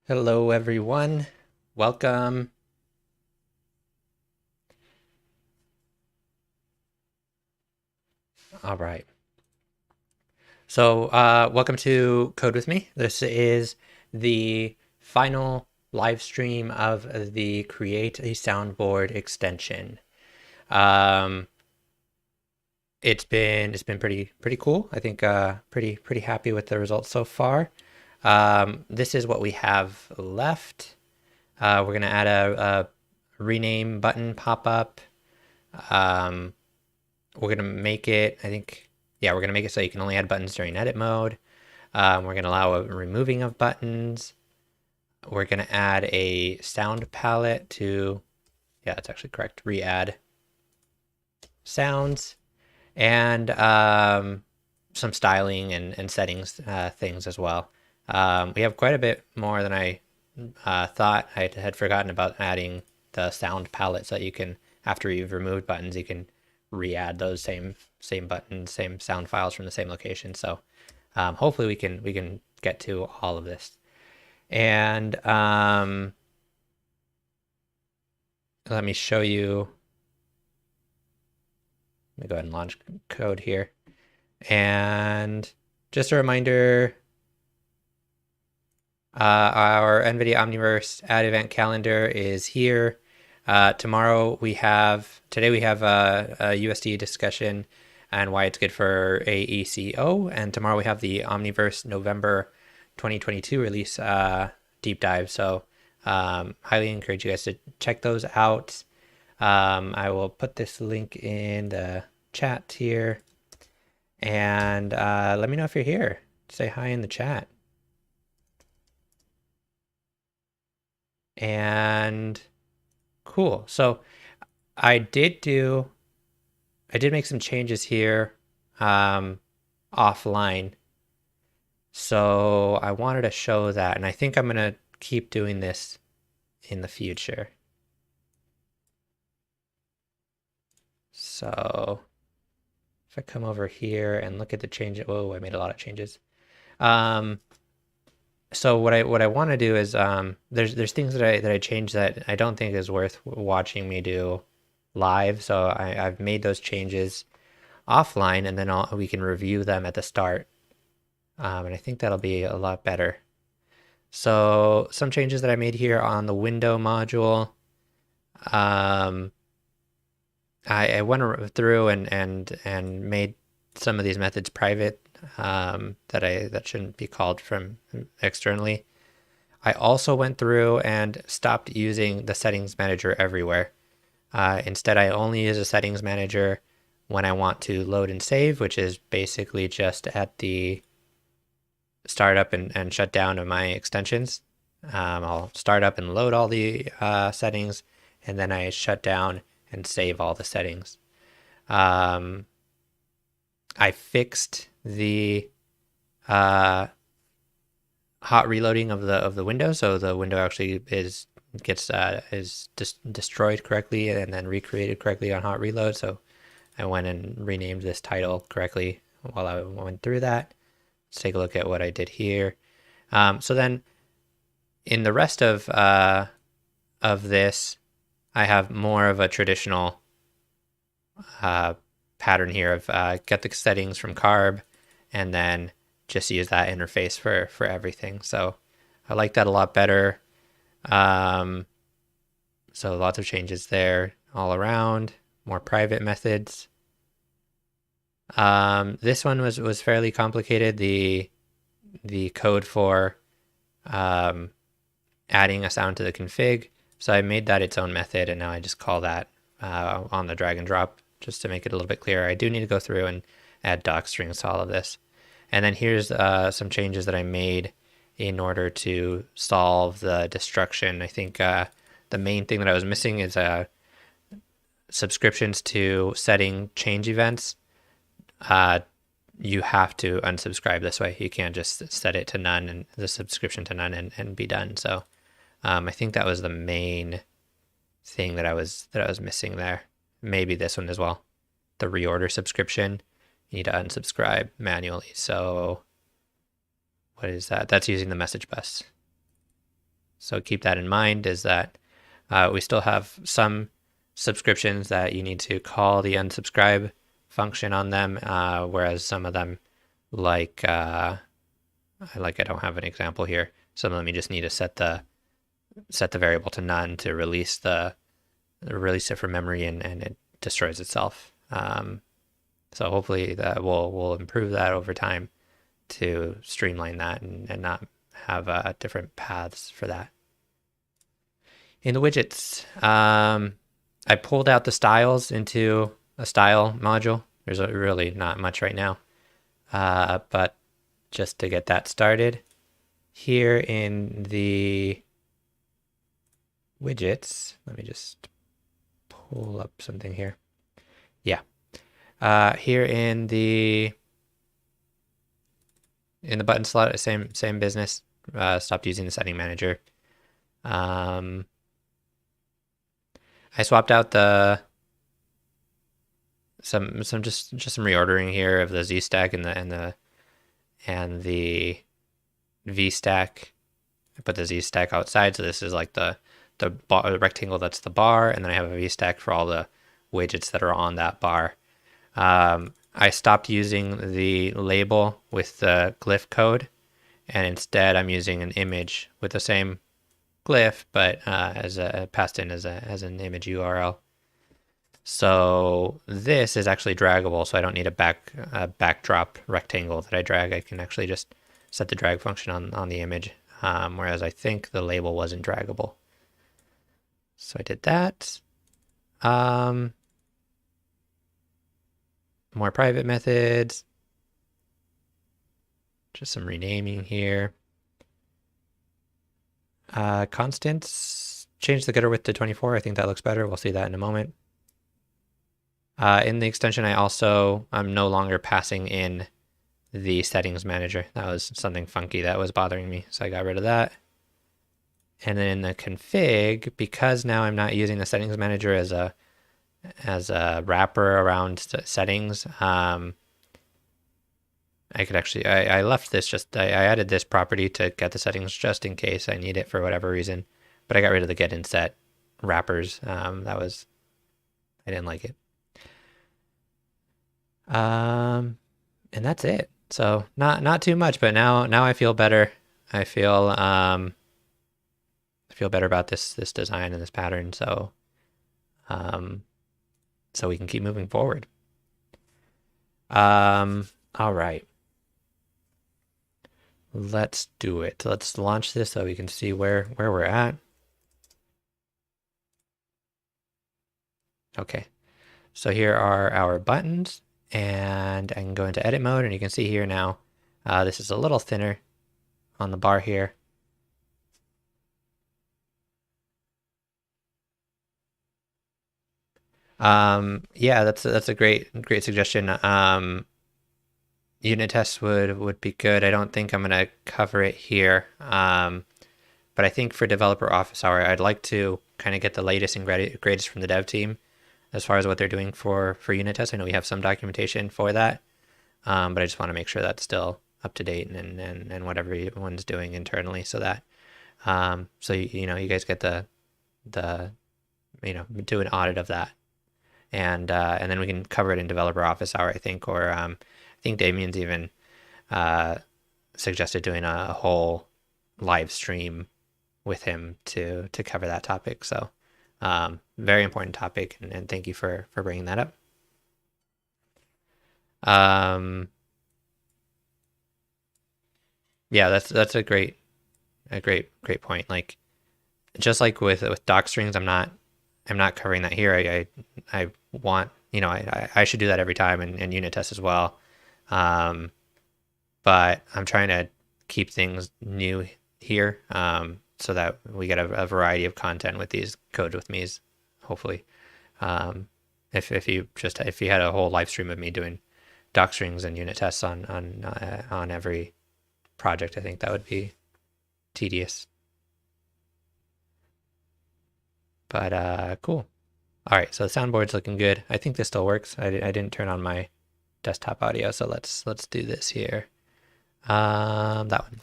Hello, everyone. Welcome. All right. So, welcome to Code with Me. This is the final live stream of the Create a Soundboard extension. Um, it's been pretty cool. I think pretty happy with the results so far. This is what we have left. We're gonna add a rename button pop up. Um, we're gonna make it, I think, yeah, we're gonna make it so you can only add buttons during edit mode. We're gonna allow a removing of buttons. We're gonna add a sound palette to, yeah, that's actually correct, re-add sounds, and some styling and settings things as well. We have quite a bit more than I thought. I had forgotten about adding the sound palette so that you can, after you've removed buttons, you can re-add those same buttons, same sound files from the same location. So hopefully we can get to all of this. And let me show you. Let me go ahead and launch code here. And just a reminder, our NVIDIA Omniverse ad event calendar is here. Today we have a USD discussion and why it's good for AECO. And tomorrow we have the Omniverse November 2022 release deep dive. So highly encourage you guys to check those out. I will put this link in the chat here. And let me know if you're here. Say hi in the chat. And cool. So I did make some changes here offline. So I wanted to show that, and I think I'm gonna keep doing this in the future. So if I come over here and look at the change, whoa, I made a lot of changes. So what I want to do is there's things that I changed that I don't think is worth watching me do live. So I've made those changes offline, and then we can review them at the start. And I think that'll be a lot better. So some changes that I made here on the window module. I went through and made some of these methods private that shouldn't be called from externally. I also went through and stopped using the settings manager everywhere. Instead, I only use a settings manager when I want to load and save, which is basically just at the startup and shut down of my extensions. I'll start up and load all the settings, and then I shut down and save all the settings. I fixed the hot reloading of the window, so the window actually is destroyed correctly and then recreated correctly on hot reload. So I went and renamed this title correctly while I went through that. Let's take a look at what I did here. So then in the rest of this, I have more of a traditional pattern here of get the settings from carb and then just use that interface for everything. So I like that a lot better. So lots of changes there all around, more private methods. This one was fairly complicated. The code for adding a sound to the config. So I made that its own method, and now I just call that on the drag and drop just to make it a little bit clearer. I do need to go through and add doc strings to all of this. And then here's some changes that I made in order to solve the destruction. I think the main thing that I was missing is subscriptions to setting change events. You have to unsubscribe this way. You can't just set it to none and the subscription to none and be done. So I think that was the main thing that I was missing there. Maybe this one as well. The reorder subscription, you need to unsubscribe manually. So what is that? That's using the message bus. So keep that in mind, is that we still have some subscriptions that you need to call the unsubscribe function on them, whereas some of them, like I don't have an example here. Some of them you just need to set the variable to none to release it from memory, and it destroys itself. So hopefully that we'll improve that over time to streamline that and not have different paths for that. In the widgets, I pulled out the styles into a style module. There's really not much right now, but just to get that started, here in the widgets, let me just pull up something here. Yeah, here in the button slot, same business. Stopped using the setting manager. I swapped out some reordering here of the Z stack and the V stack. I put the Z stack outside, so this is like the rectangle that's the bar, and then I have a V stack for all the widgets that are on that bar. I stopped using the label with the glyph code, and instead I'm using an image with the same glyph, but passed in as an image URL. So this is actually draggable, so I don't need a backdrop rectangle that I drag. I can actually just set the drag function on the image, whereas I think the label wasn't draggable. So I did that. More private methods. Just some renaming here. Constants, change the getter width to 24. I think that looks better. We'll see that in a moment. In the extension, I'm no longer passing in the settings manager. That was something funky that was bothering me, so I got rid of that. And then in the config, because now I'm not using the settings manager as a wrapper around settings, I could actually, I left this I added this property to get the settings just in case I need it for whatever reason, but I got rid of the get and set wrappers. I didn't like it. And that's it. So not too much, but now I feel better. I feel better about this design and this pattern. So we can keep moving forward. All right. Let's do it. Let's launch this so we can see where we're at. Okay. So here are our buttons, and I can go into edit mode, and you can see here now, this is a little thinner on the bar here. Yeah, that's a great suggestion. Unit tests would be good. I don't think I'm gonna cover it here, but I think for developer office hour, I'd like to kind of get the latest and greatest from the dev team as far as what they're doing for unit tests. I know we have some documentation for that, but I just want to make sure that's still up to date and whatever everyone's doing internally, so that so you guys get the do an audit of that, and then we can cover it in developer office hour, I think, or I think Damien's even suggested doing a whole live stream with him to cover that topic. So very important topic, and thank you for bringing that up. Yeah, that's a great point. Like, just like with doc strings, I'm not covering that here. I want, I should do that every time, and unit tests as well. But I'm trying to keep things new here, so that we get a variety of content with these Code with me's, hopefully. If you had a whole live stream of me doing doc strings and unit tests on every project, I think that would be tedious. But cool. All right, so the soundboard's looking good. I think this still works. I didn't turn on my desktop audio, so let's do this here. That one.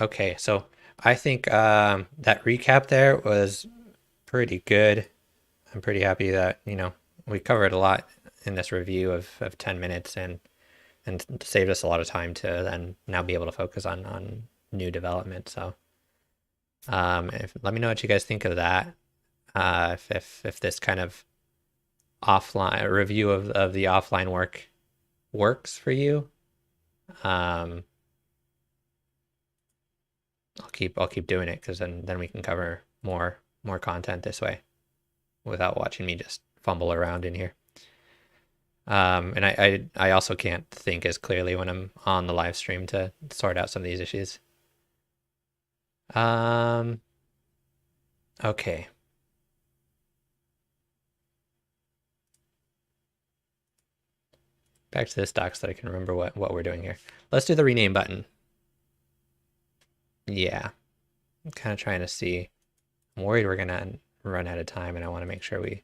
Okay, so I think that recap there was pretty good. I'm pretty happy that, we covered a lot in this review of 10 minutes and saved us a lot of time to then now be able to focus on new development. So let me know what you guys think of that. If this kind of offline review of the offline work works for you. Um, I'll keep doing it because then we can cover more content this way without watching me just fumble around in here. And I also can't think as clearly when I'm on the live stream to sort out some of these issues. Okay. Back to this doc so that I can remember what we're doing here. Let's do the rename button. Yeah. I'm kind of trying to see. I'm worried we're going to run out of time, and I want to make sure we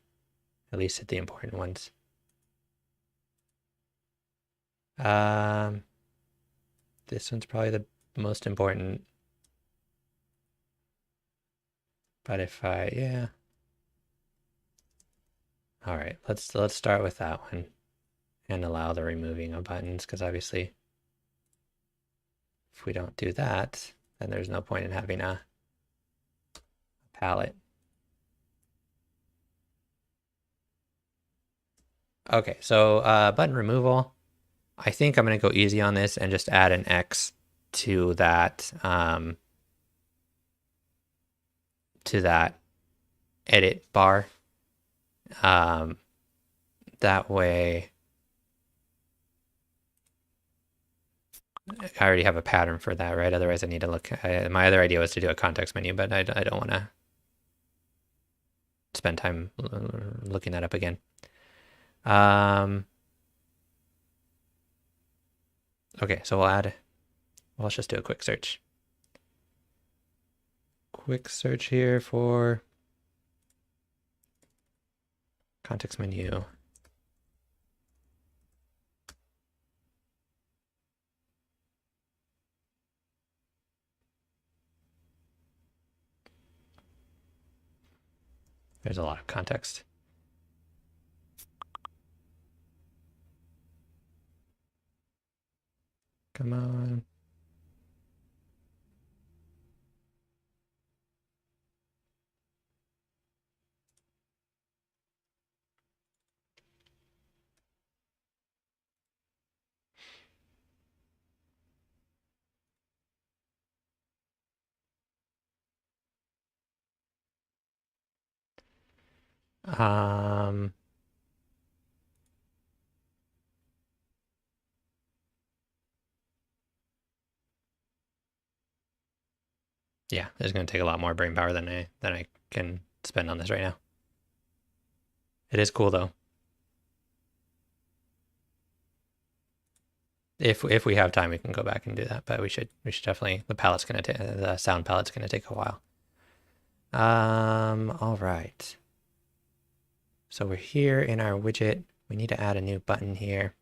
at least hit the important ones. This one's probably the most important. But yeah. All right, let's start with that one and allow the removing of buttons, because obviously if we don't do that, then there's no point in having a palette. Okay, so button removal. I think I'm going to go easy on this and just add an X to that edit bar. That way I already have a pattern for that, right? Otherwise I need to look. My other idea was to do a context menu, but I don't want to spend time looking that up again. Okay, so let's just do a quick search. Quick search here for context menu. There's a lot of context. Come on. Yeah, it's going to take a lot more brain power than I can spend on this right now. It is cool though. If we have time, we can go back and do that, but we should definitely. The sound palette's gonna take a while. All right. So we're here in our widget. We need to add a new button here.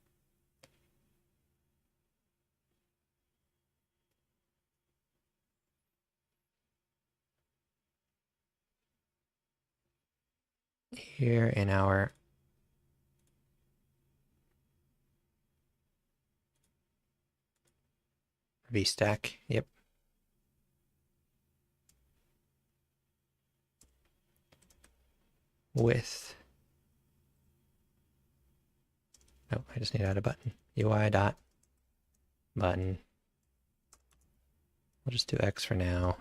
Here in our VStack. Yep. With. Oh, I just need to add a button. UI dot button. We'll just do X for now.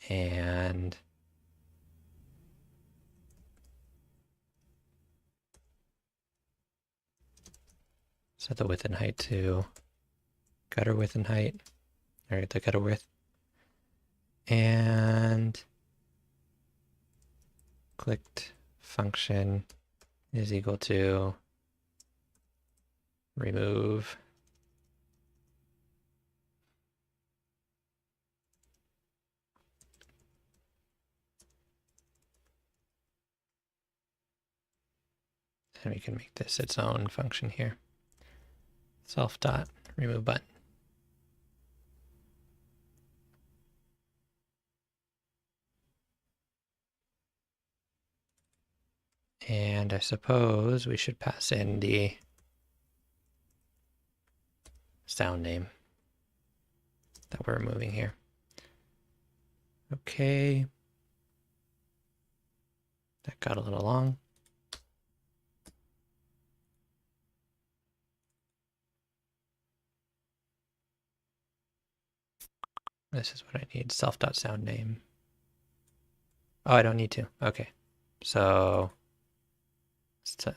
And set the width and height to gutter width and height, or the gutter width. And clicked function is equal to remove and we can make this its own function here. Self dot remove button. And I suppose we should pass in the sound name that we're removing here. Okay. That got a little long. This is what I need, self.sound name. Oh, I don't need to. Okay. So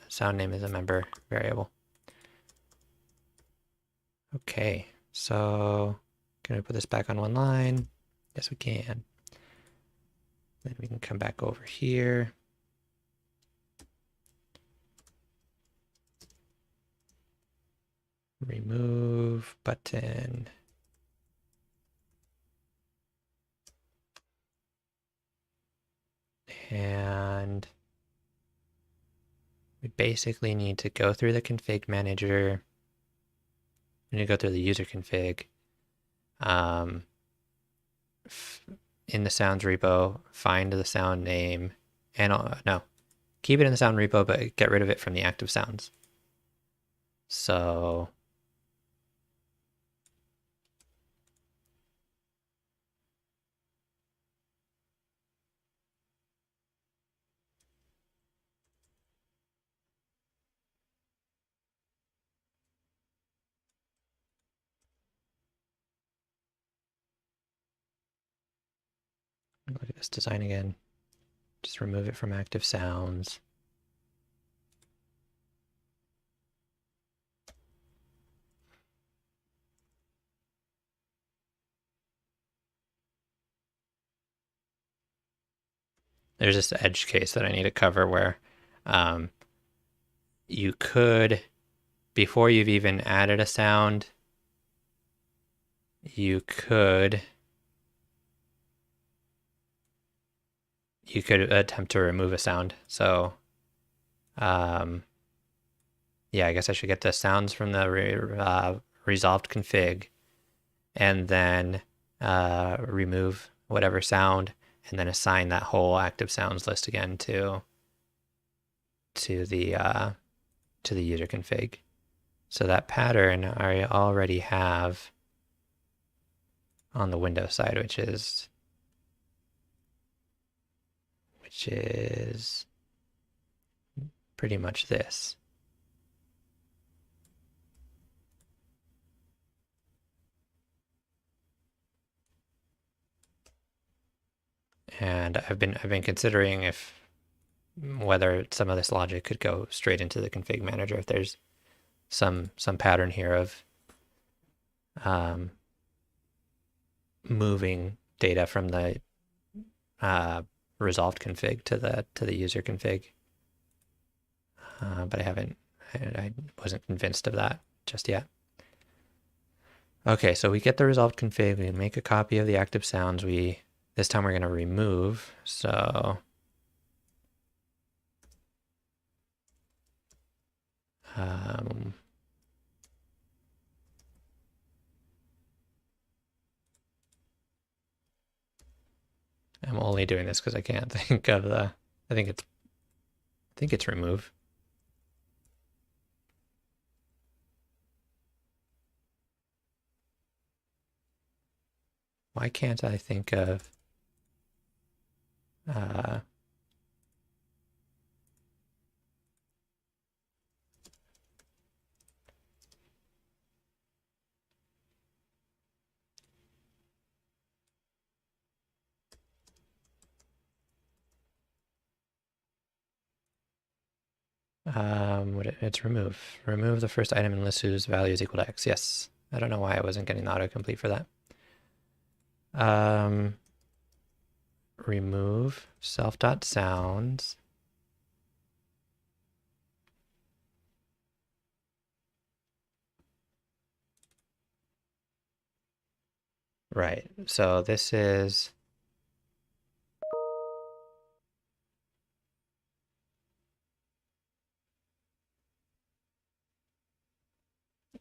sound name is a member variable. Okay. So can we put this back on one line? Yes, we can. Then we can come back over here. Remove button. And we basically need to go through the config manager. We need to go through the user config. In the sounds repo, find the sound name, and no, keep it in the sound repo, but get rid of it from the active sounds. So look at this design again. Just remove it from active sounds. There's this edge case that I need to cover where you could, before you've even added a sound, you could attempt to remove a sound. So yeah, I guess I should get the sounds from the resolved config and then remove whatever sound and then assign that whole active sounds list again to the user config. So that pattern I already have on the Windows side, which is pretty much this. And I've been considering whether some of this logic could go straight into the config manager if there's some pattern here of moving data from the resolved config to the user config. But I wasn't convinced of that just yet. Okay, so we get the resolved config, we make a copy of the active sounds, this time we're going to remove, so I'm only doing this because I can't think of I think it's remove. Why can't I think of it's remove. Remove the first item in list whose value is equal to X. Yes. I don't know why I wasn't getting the autocomplete for that. Remove self.sounds. Right. So this is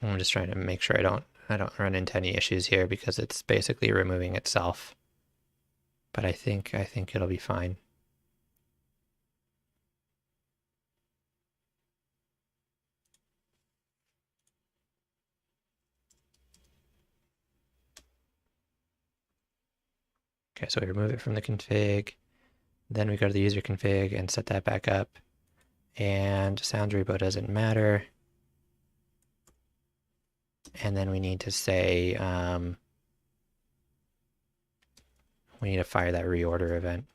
I'm just trying to make sure I don't run into any issues here because it's basically removing itself. But I think it'll be fine. Okay, so we remove it from the config. Then we go to the user config and set that back up. And sounds repo doesn't matter. And then we need to say, we need to fire that reorder event.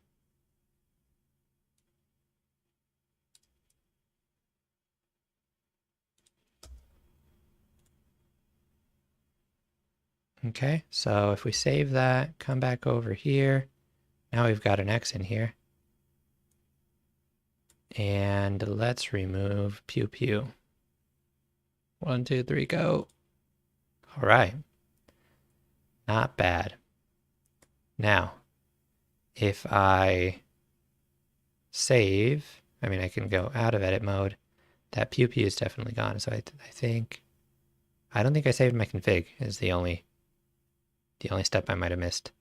Okay, so if we save that, come back over here. Now we've got an X in here. And let's remove pew pew. 1, 2, 3, go. All right. Not bad. Now, if I save, I mean, I can go out of edit mode. That pew pew is definitely gone. So I don't think I saved my config is the only step I might have missed.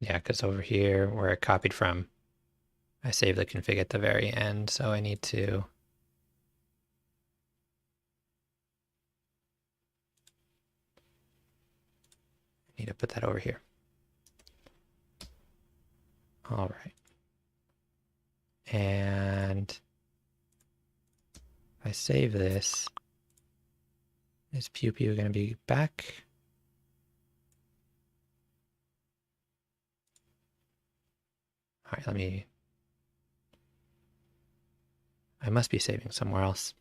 Yeah, because over here where it copied from, I saved the config at the very end, so I need to put that over here. All right. And if I save this, is pew pew going to be back? All right, I must be saving somewhere else.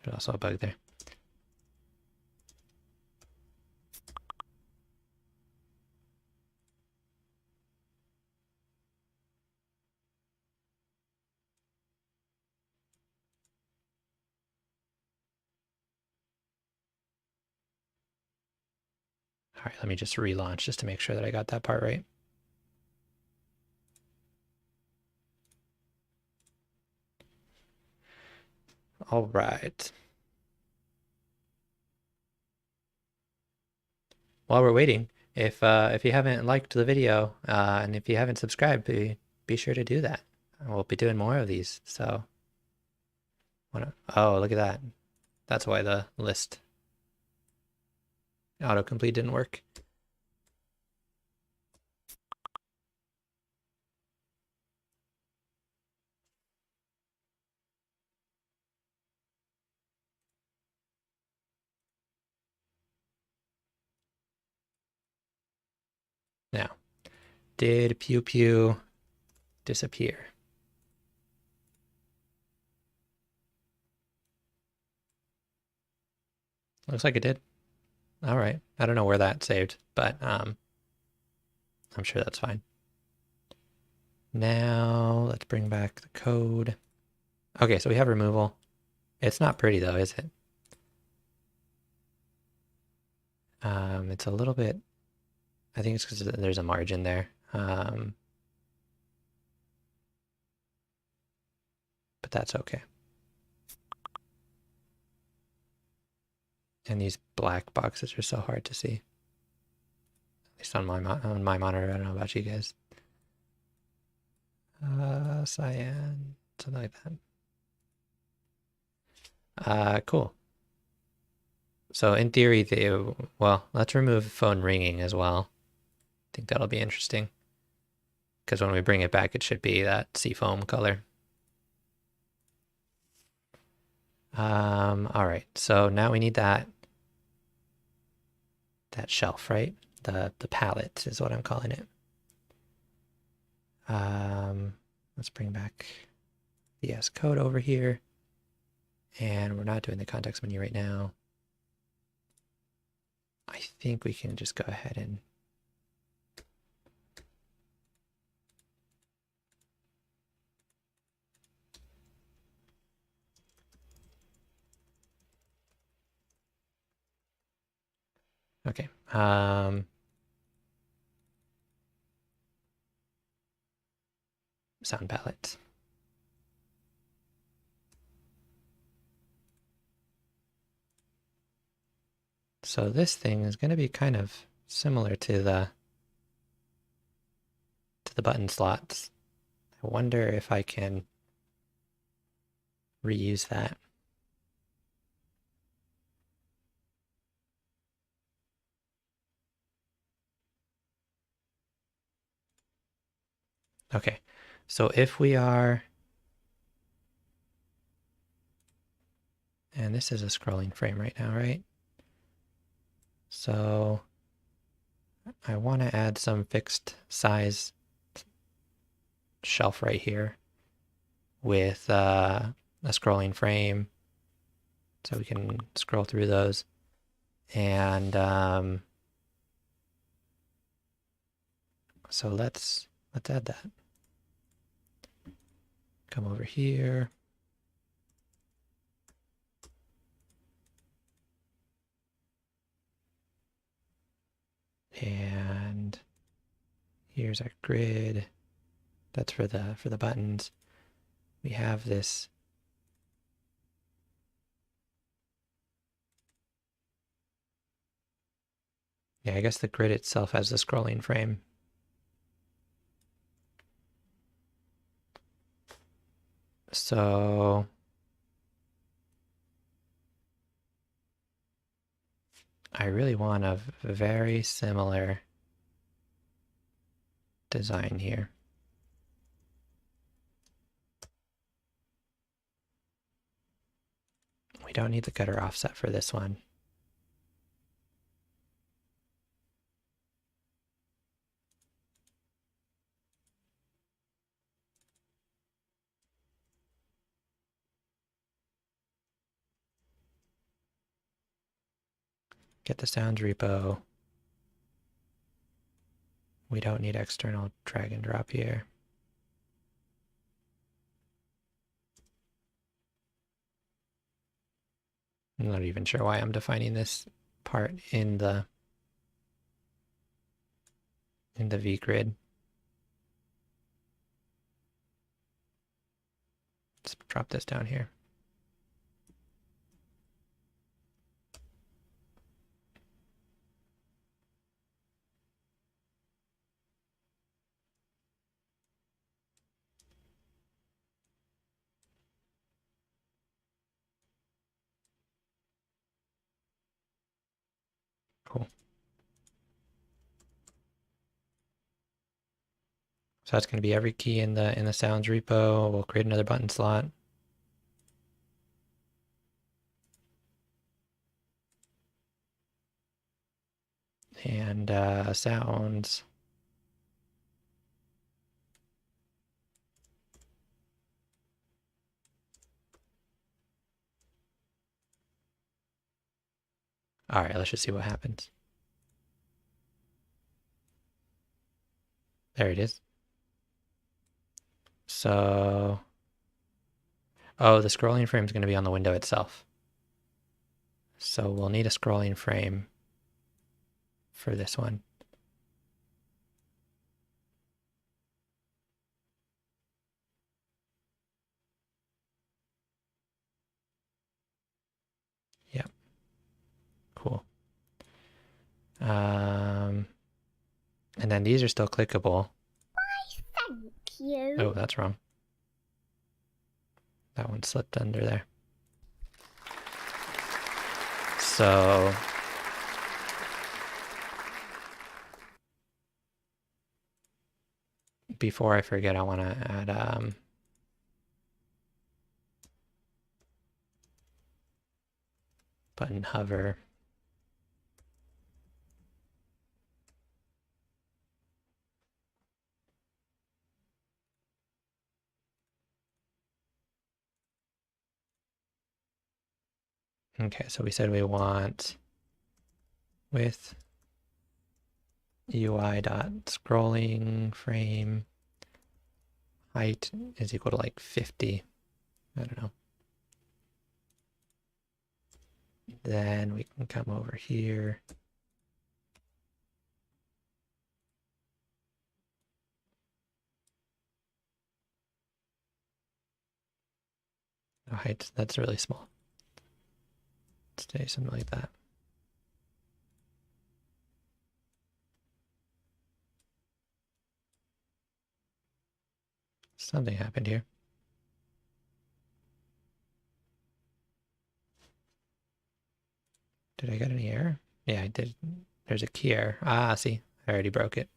There's also a bug there. All right, let me just relaunch just to make sure that I got that part right. All right. While we're waiting, if you haven't liked the video and if you haven't subscribed, be sure to do that. We'll be doing more of these. So, oh, look at that. That's why the list autocomplete didn't work. Now, did pew pew disappear? Looks like it did. All right. I don't know where that saved, but I'm sure that's fine. Now let's bring back the code. Okay, so we have removal. It's not pretty though, is it? It's a little bit, I think it's because there's a margin there. But that's okay. And these black boxes are so hard to see. At least on my monitor. I don't know about you guys. Cyan, something like that. Cool. So in theory, well, let's remove phone ringing as well. I think that'll be interesting. Because when we bring it back, it should be that seafoam color. All right, so now we need that shelf, right? The palette is what I'm calling it. Let's bring back the VS Code over here. And we're not doing the context menu right now. I think we can just go ahead and okay. Sound palette. So this thing is going to be kind of similar to the button slots. I wonder if I can reuse that. Okay, so if we are, and this is a scrolling frame right now, right? So I want to add some fixed size shelf right here with a scrolling frame so we can scroll through those. And so let's add that. Come over here. And here's our grid. That's for the buttons. We have this yeah, I guess the grid itself has the scrolling frame. So I really want a very similar design here. We don't need the gutter offset for this one. Get the sounds repo. We don't need external drag and drop here. I'm not even sure why I'm defining this part in the vgrid. Let's drop this down here. Cool. So that's going to be every key in the sounds repo. We'll create another button slot. And sounds. All right, let's just see what happens. There it is. So, oh, the scrolling frame is going to be on the window itself. So we'll need a scrolling frame for this one. Yep. Cool. And then these are still clickable. Thank you. Oh, that's wrong. That one slipped under there. So before I forget, I want to add button hover. Okay, so we said we want with UI dot scrolling frame height is equal to like 50. I don't know. Then we can come over here. No height, that's really small. Let's say something like that. Something happened here. Did I get any error? Yeah, I did. There's a key error. Ah, see, I already broke it.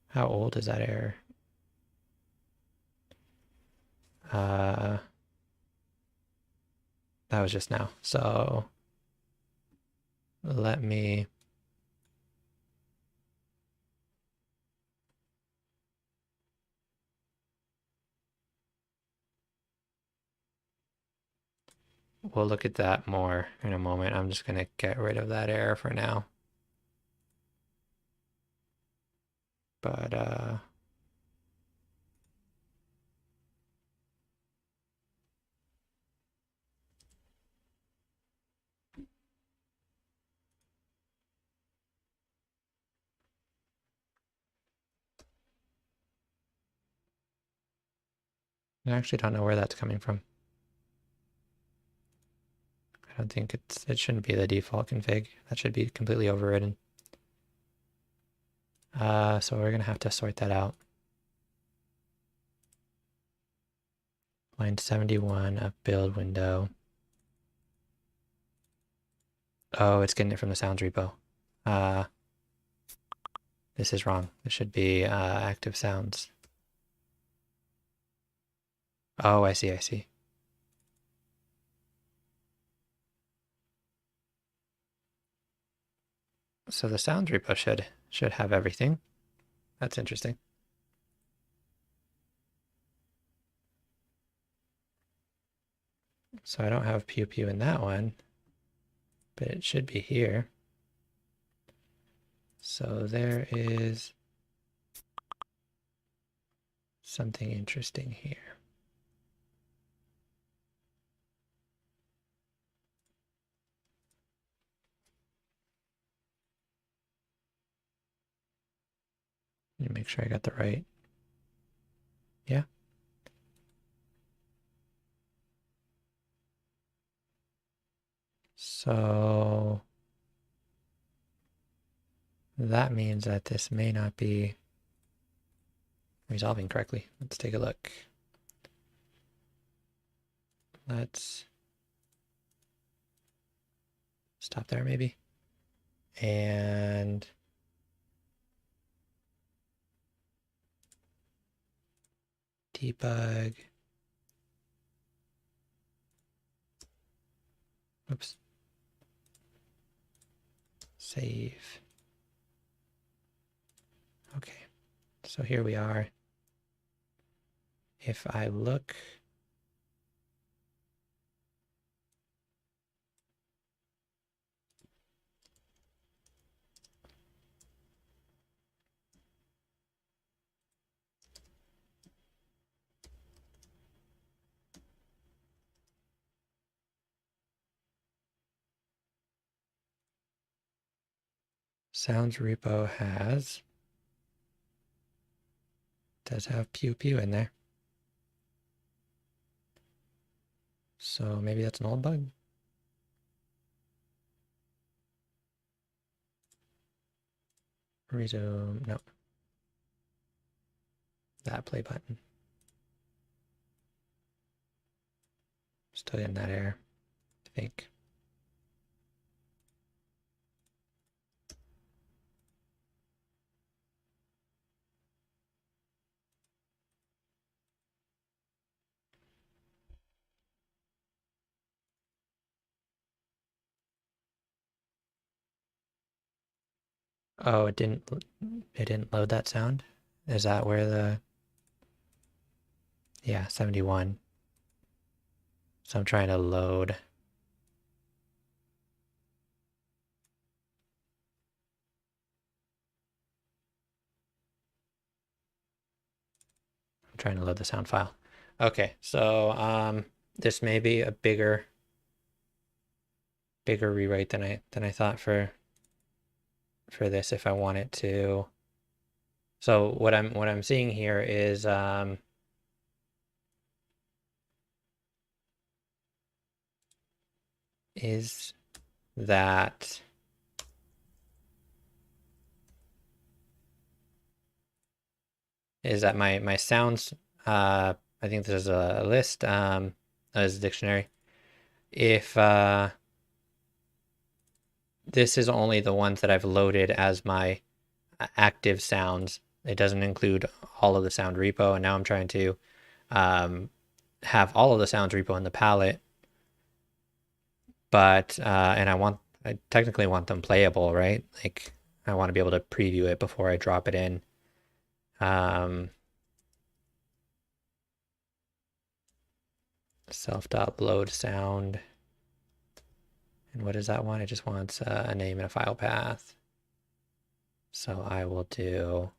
How old is that error? That was just now. So let me we'll look at that more in a moment. I'm just gonna get rid of that error for now. But I actually don't know where that's coming from. I don't think it shouldn't be the default config. That should be completely overridden. So we're gonna have to sort that out. Line 71 of build window. Oh, it's getting it from the sounds repo. This is wrong. This should be active sounds. Oh, I see, I see. So the sounds repo should have everything. That's interesting. So I don't have pew pew in that one, but it should be here. So there is something interesting here. Let me make sure I got the right. Yeah. So that means that this may not be resolving correctly. Let's take a look. Let's stop there maybe. And debug. Oops. Save. Okay, so here we are. If I look, sounds repo does have pew pew in there. So maybe that's an old bug. Resume, no. That play button. Still in that error, I think. Oh, it didn't load that sound? Is that where the, yeah, 71. So I'm trying to load. I'm trying to load the sound file. Okay, so this may be a bigger rewrite than I thought for this if I want it to. So what I'm seeing here is that is that my sounds, I think there's a list, as a dictionary. If this is only the ones that I've loaded as my active sounds, it doesn't include all of the sound repo. And now I'm trying to have all of the sounds repo in the palette, but and I technically want them playable, right? Like I want to be able to preview it before I drop it in. Self.load sound. And what does that want? It just wants a name and a file path. So I will do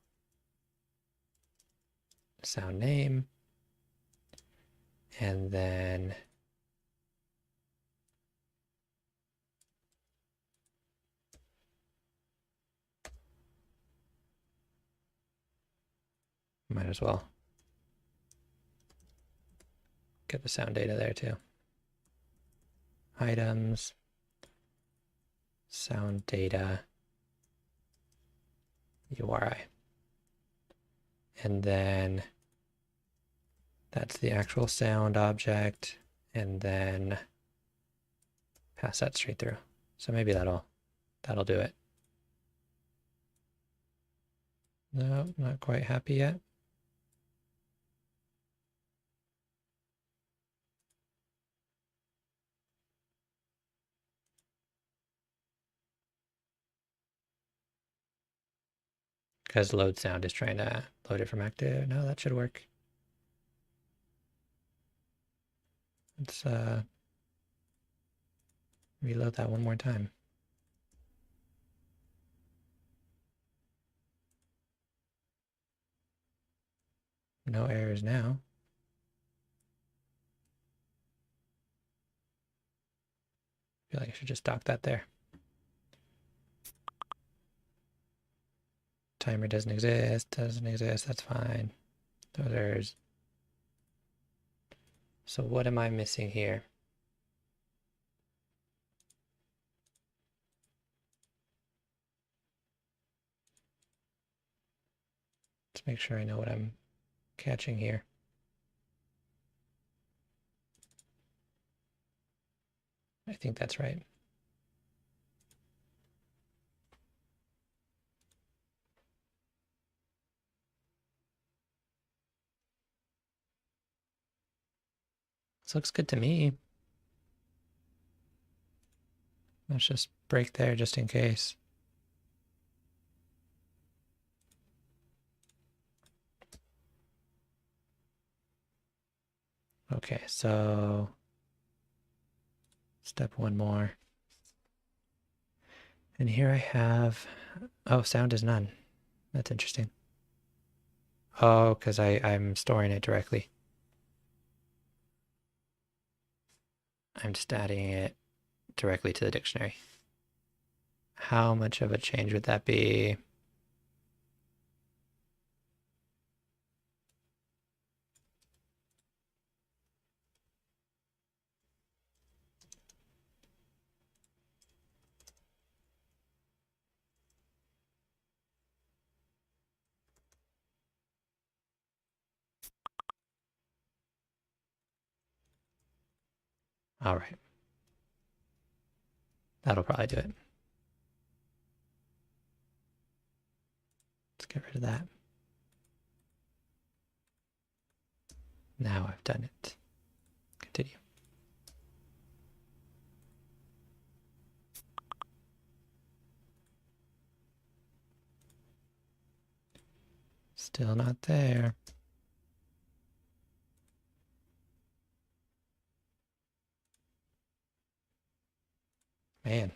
sound name, and then might as well get the sound data there too. Items, sound data, URI. And then that's the actual sound object, and then pass that straight through. So maybe that'll do it. No, not quite happy yet. Because load sound is trying to load it from active. No, that should work. Let's reload that one more time. No errors now. I feel like I should just dock that there. Timer doesn't exist, that's fine. Those errors. So what am I missing here? Let's make sure I know what I'm catching here. I think that's right. This looks good to me. Let's just break there just in case. Okay, so step one more. And here I have, oh, sound is none. That's interesting. Oh, because I'm storing it directly. I'm just adding it directly to the dictionary. How much of a change would that be? All right. That'll probably do it. Let's get rid of that. Now I've done it. Continue. Still not there. Man,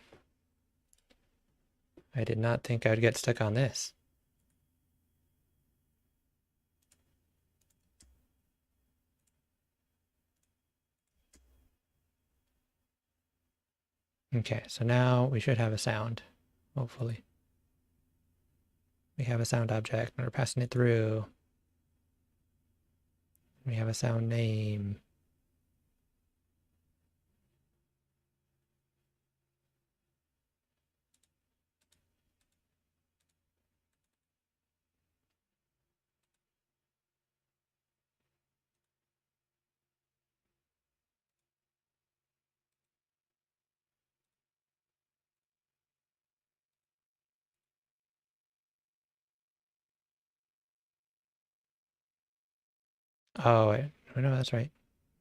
I did not think I'd get stuck on this. Okay, so now we should have a sound, hopefully. We have a sound object, and we're passing it through. We have a sound name. Oh, no, that's right.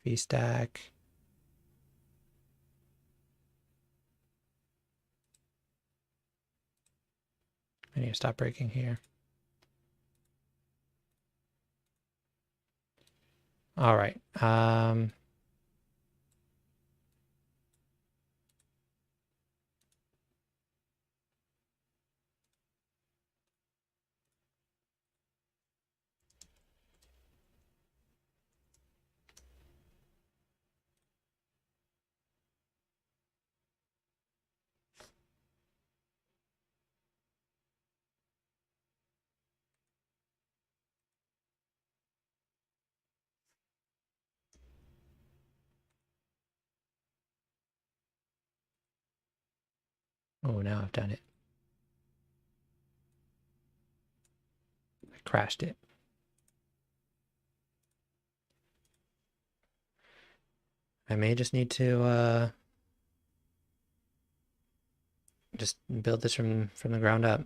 VStack. I need to stop breaking here. All right. Oh, now I've done it. I crashed it. I may just need to just build this from the ground up.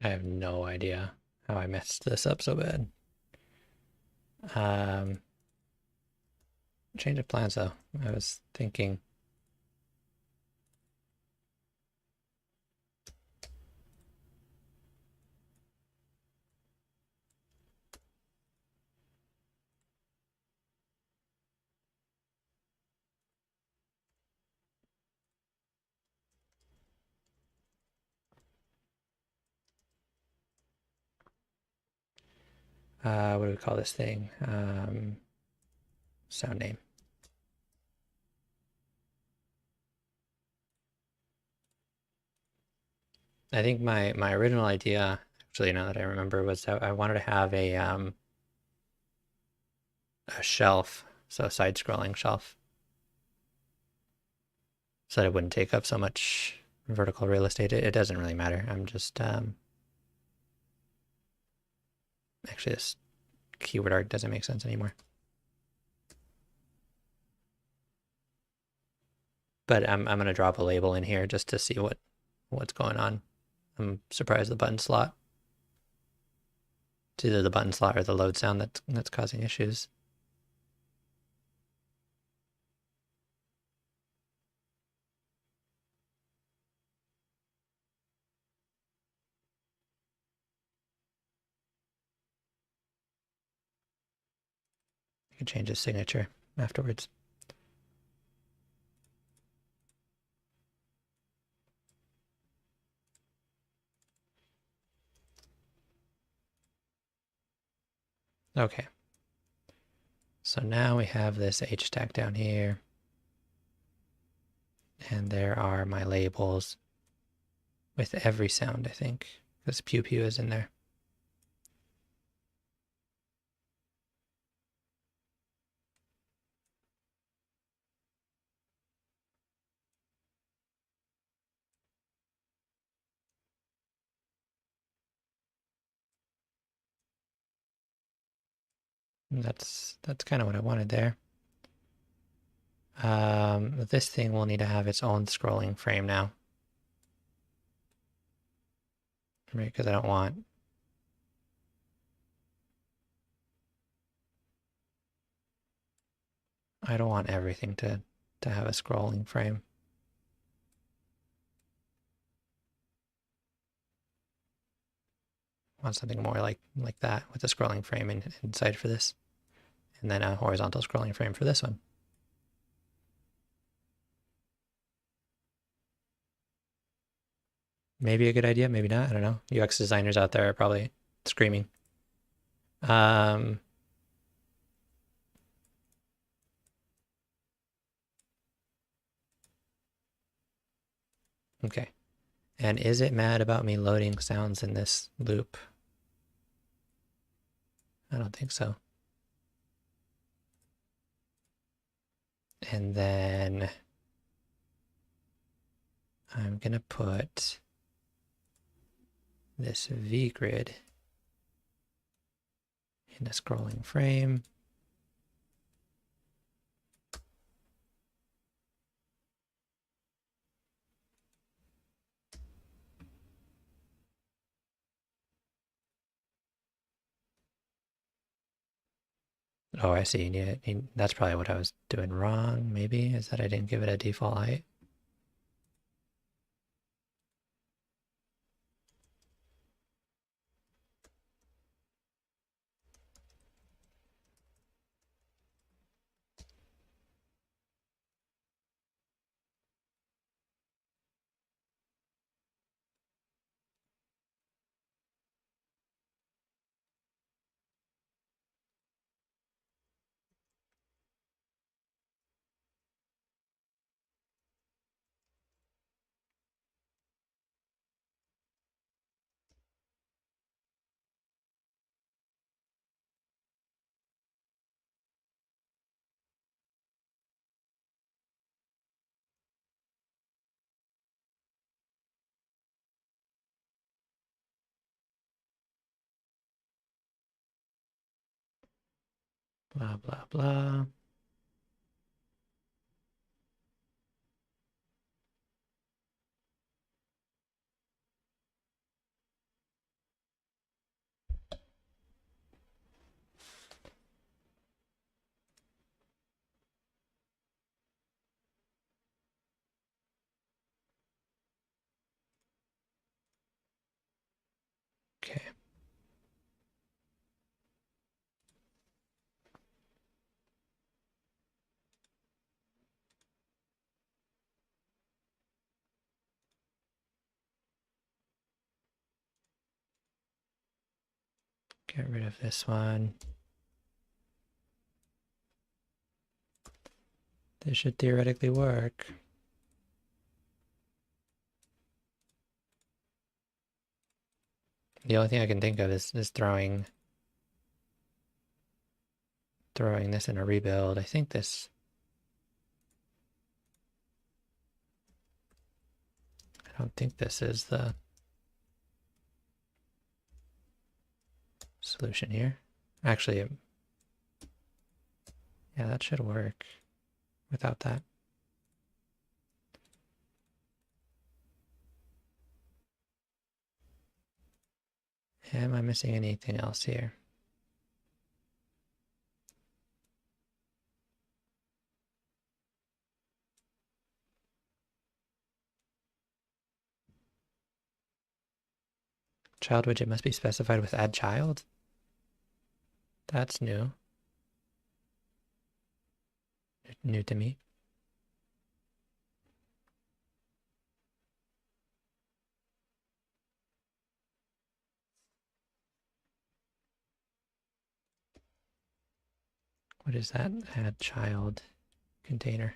I have no idea how I messed this up so bad. Change of plans though. I was thinking. What do we call this thing? Sound name. I think my original idea, actually, now that I remember, was that I wanted to have a shelf, so a side-scrolling shelf, so that it wouldn't take up so much vertical real estate. It doesn't really matter. I'm just actually this keyword art doesn't make sense anymore. But I'm gonna drop a label in here just to see what's going on. I'm surprised the button slot. It's either the button slot or the load sound that's causing issues. You can change his signature afterwards. Okay. So now we have this H stack down here. And there are my labels with every sound, I think, because pew pew is in there. And that's kind of what I wanted there. This thing will need to have its own scrolling frame now. Right, because I don't want everything to have a scrolling frame. I want something more like that with a scrolling frame inside for this, and then a horizontal scrolling frame for this one. Maybe a good idea, maybe not. I don't know. UX designers out there are probably screaming. Okay. And is it mad about me loading sounds in this loop? I don't think so. And then I'm gonna put this V grid in a scrolling frame. Oh, I see. Yeah, that's probably what I was doing wrong, maybe, is that I didn't give it a default height. Blah, blah, blah. Okay. Get rid of this one. This should theoretically work. The only thing I can think of is throwing this in a rebuild. I think this, I don't think this is the solution here. Actually, yeah, that should work without that. Am I missing anything else here? Child widget must be specified with add child. That's new. New to me. What is that? Add child container.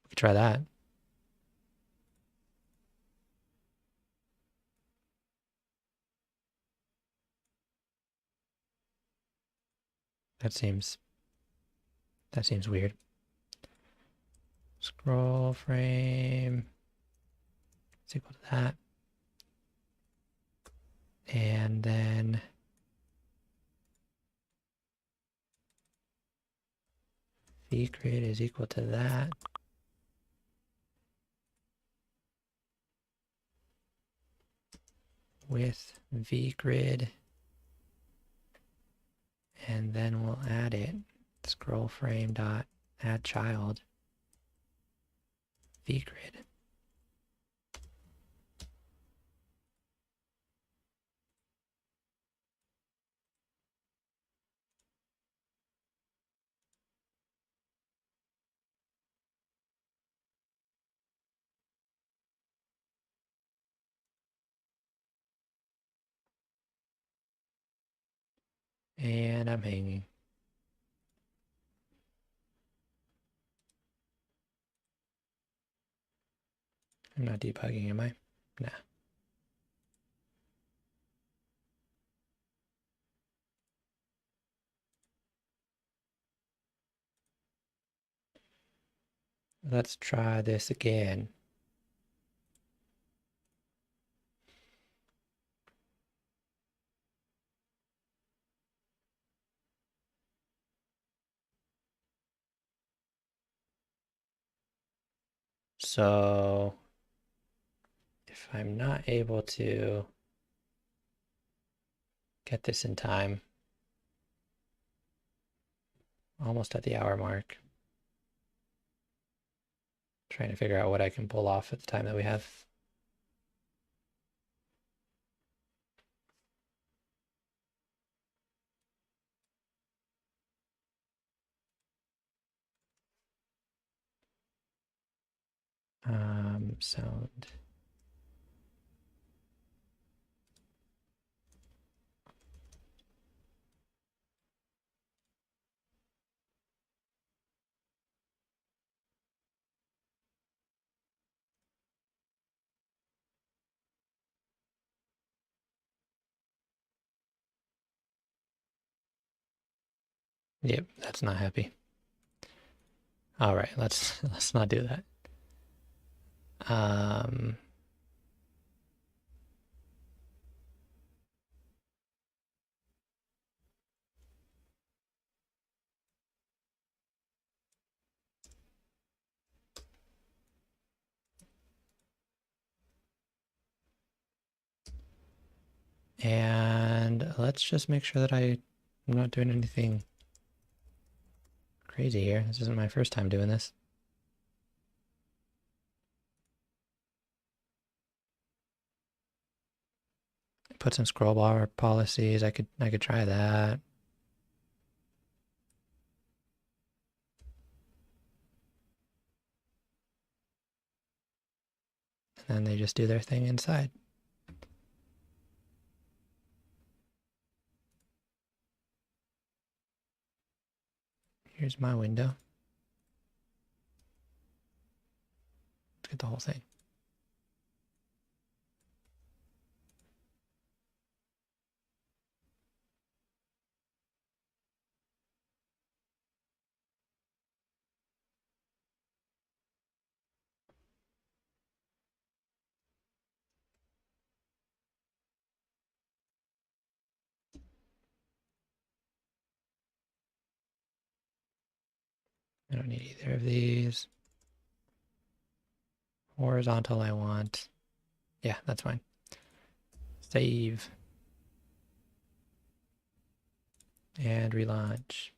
We could try that. That seems weird. Scroll frame is equal to that. And then vgrid is equal to that. With vgrid. And then we'll add it. Scroll frame dot add child vgrid. And I'm hanging. I'm not debugging, am I? Nah. Let's try this again. So if I'm not able to get this in time, almost at the hour mark, trying to figure out what I can pull off at the time that we have. Sound. Yep, that's not happy. All right, let's not do that. And let's just make sure that I'm not doing anything crazy here. This isn't my first time doing this. Put some scroll bar policies. I could try that. And then they just do their thing inside. Here's my window. Let's get the whole thing. I don't need either of these. Horizontal I want. Yeah, that's fine. Save. And relaunch.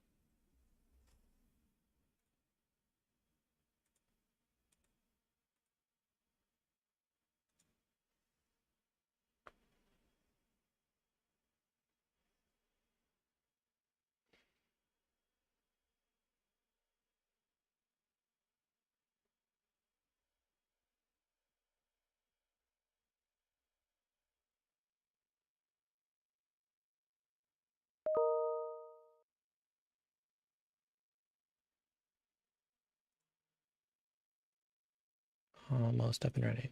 Almost up and running.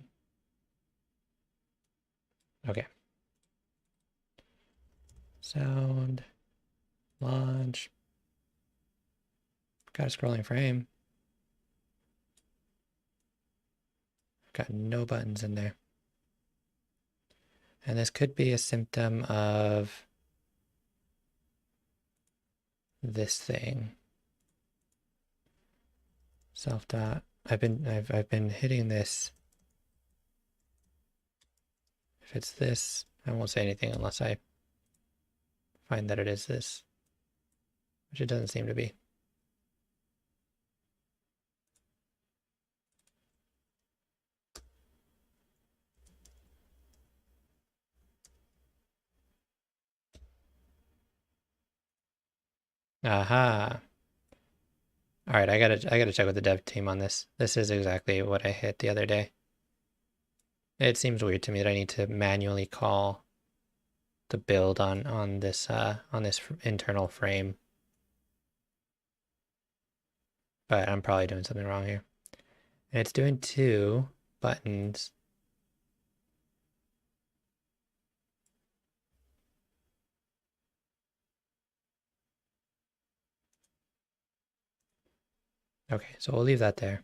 Okay. Sound. Launch. Got a scrolling frame. Got no buttons in there. And this could be a symptom of this thing. Self dot. I've been hitting this. If it's this, I won't say anything unless I find that it is this, which it doesn't seem to be. Aha. All right, I gotta check with the dev team on this. This is exactly what I hit the other day. It seems weird to me that I need to manually call to build on this internal frame. But I'm probably doing something wrong here. And it's doing 2 buttons. Okay, so we'll leave that there.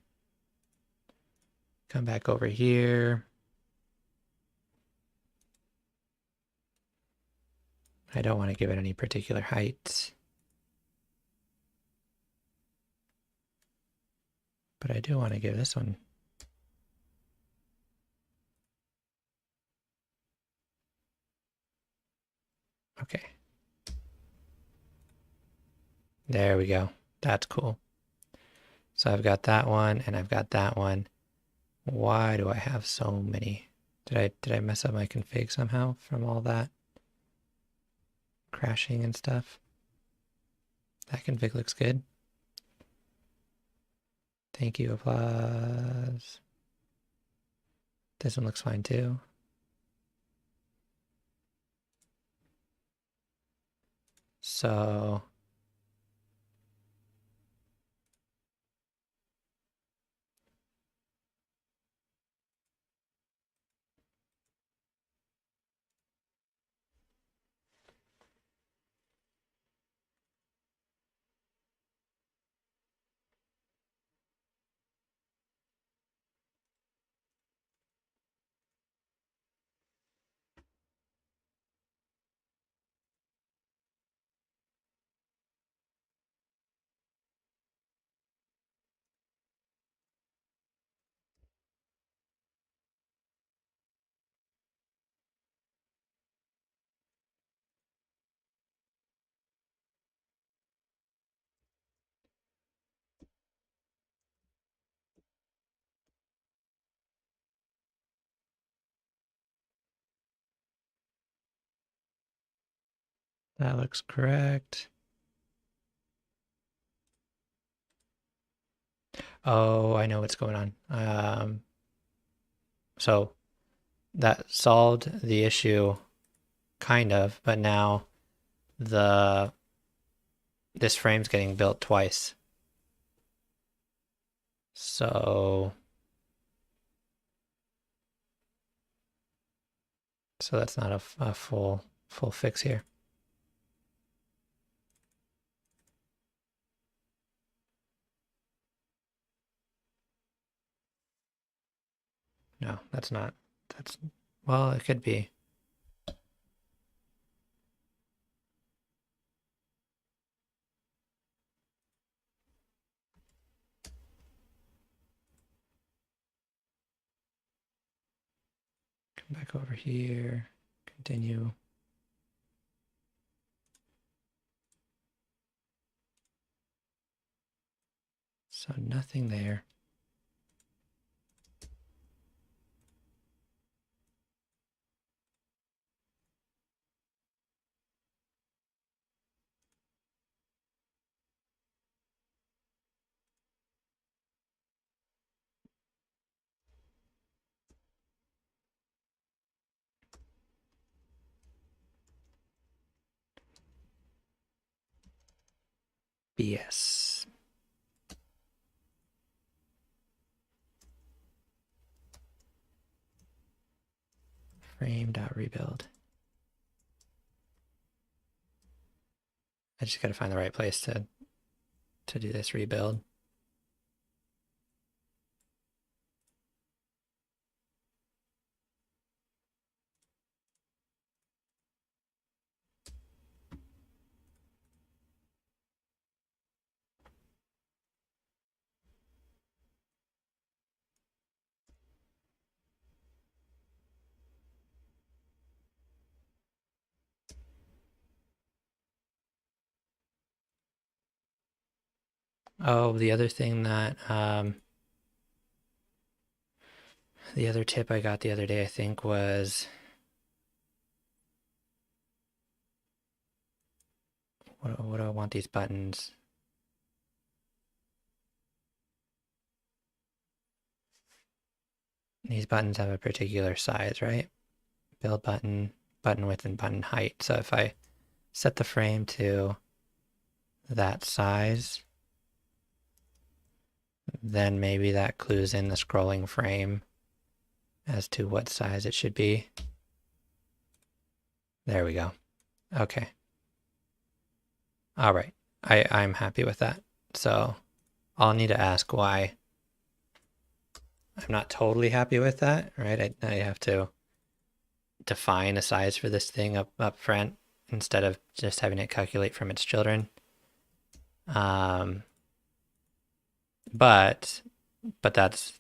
Come back over here. I don't want to give it any particular height. But I do want to give this one. Okay. There we go. That's cool. So I've got that one and I've got that one. Why do I have so many? Did I mess up my config somehow from all that crashing and stuff? That config looks good. Thank you, applause. This one looks fine too. So that looks correct. Oh, I know what's going on. So that solved the issue, kind of, but now this frame's getting built twice. So that's not a full fix here. No, that's not. That's, well, it could be. Come back over here, continue. So nothing there. BS. Frame.rebuild. I just gotta find the right place to do this rebuild. Oh, the other thing that, the other tip I got the other day, I think, was, what do I want these buttons? These buttons have a particular size, right? Build button, button width and button height. So if I set the frame to that size, then maybe that clues in the scrolling frame as to what size it should be. There we go. Okay. All right. I'm happy with that. So I'll need to ask why I'm not totally happy with that, right? I have to define a size for this thing up front instead of just having it calculate from its children. But that's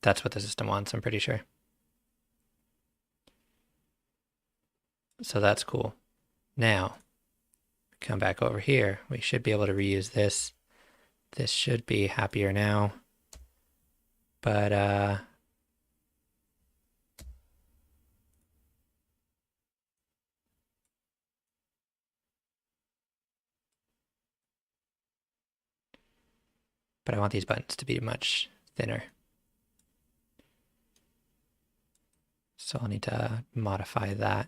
what the system wants, I'm pretty sure. So that's cool. Now, come back over here. We should be able to reuse this. This should be happier now. But I want these buttons to be much thinner. So I'll need to modify that.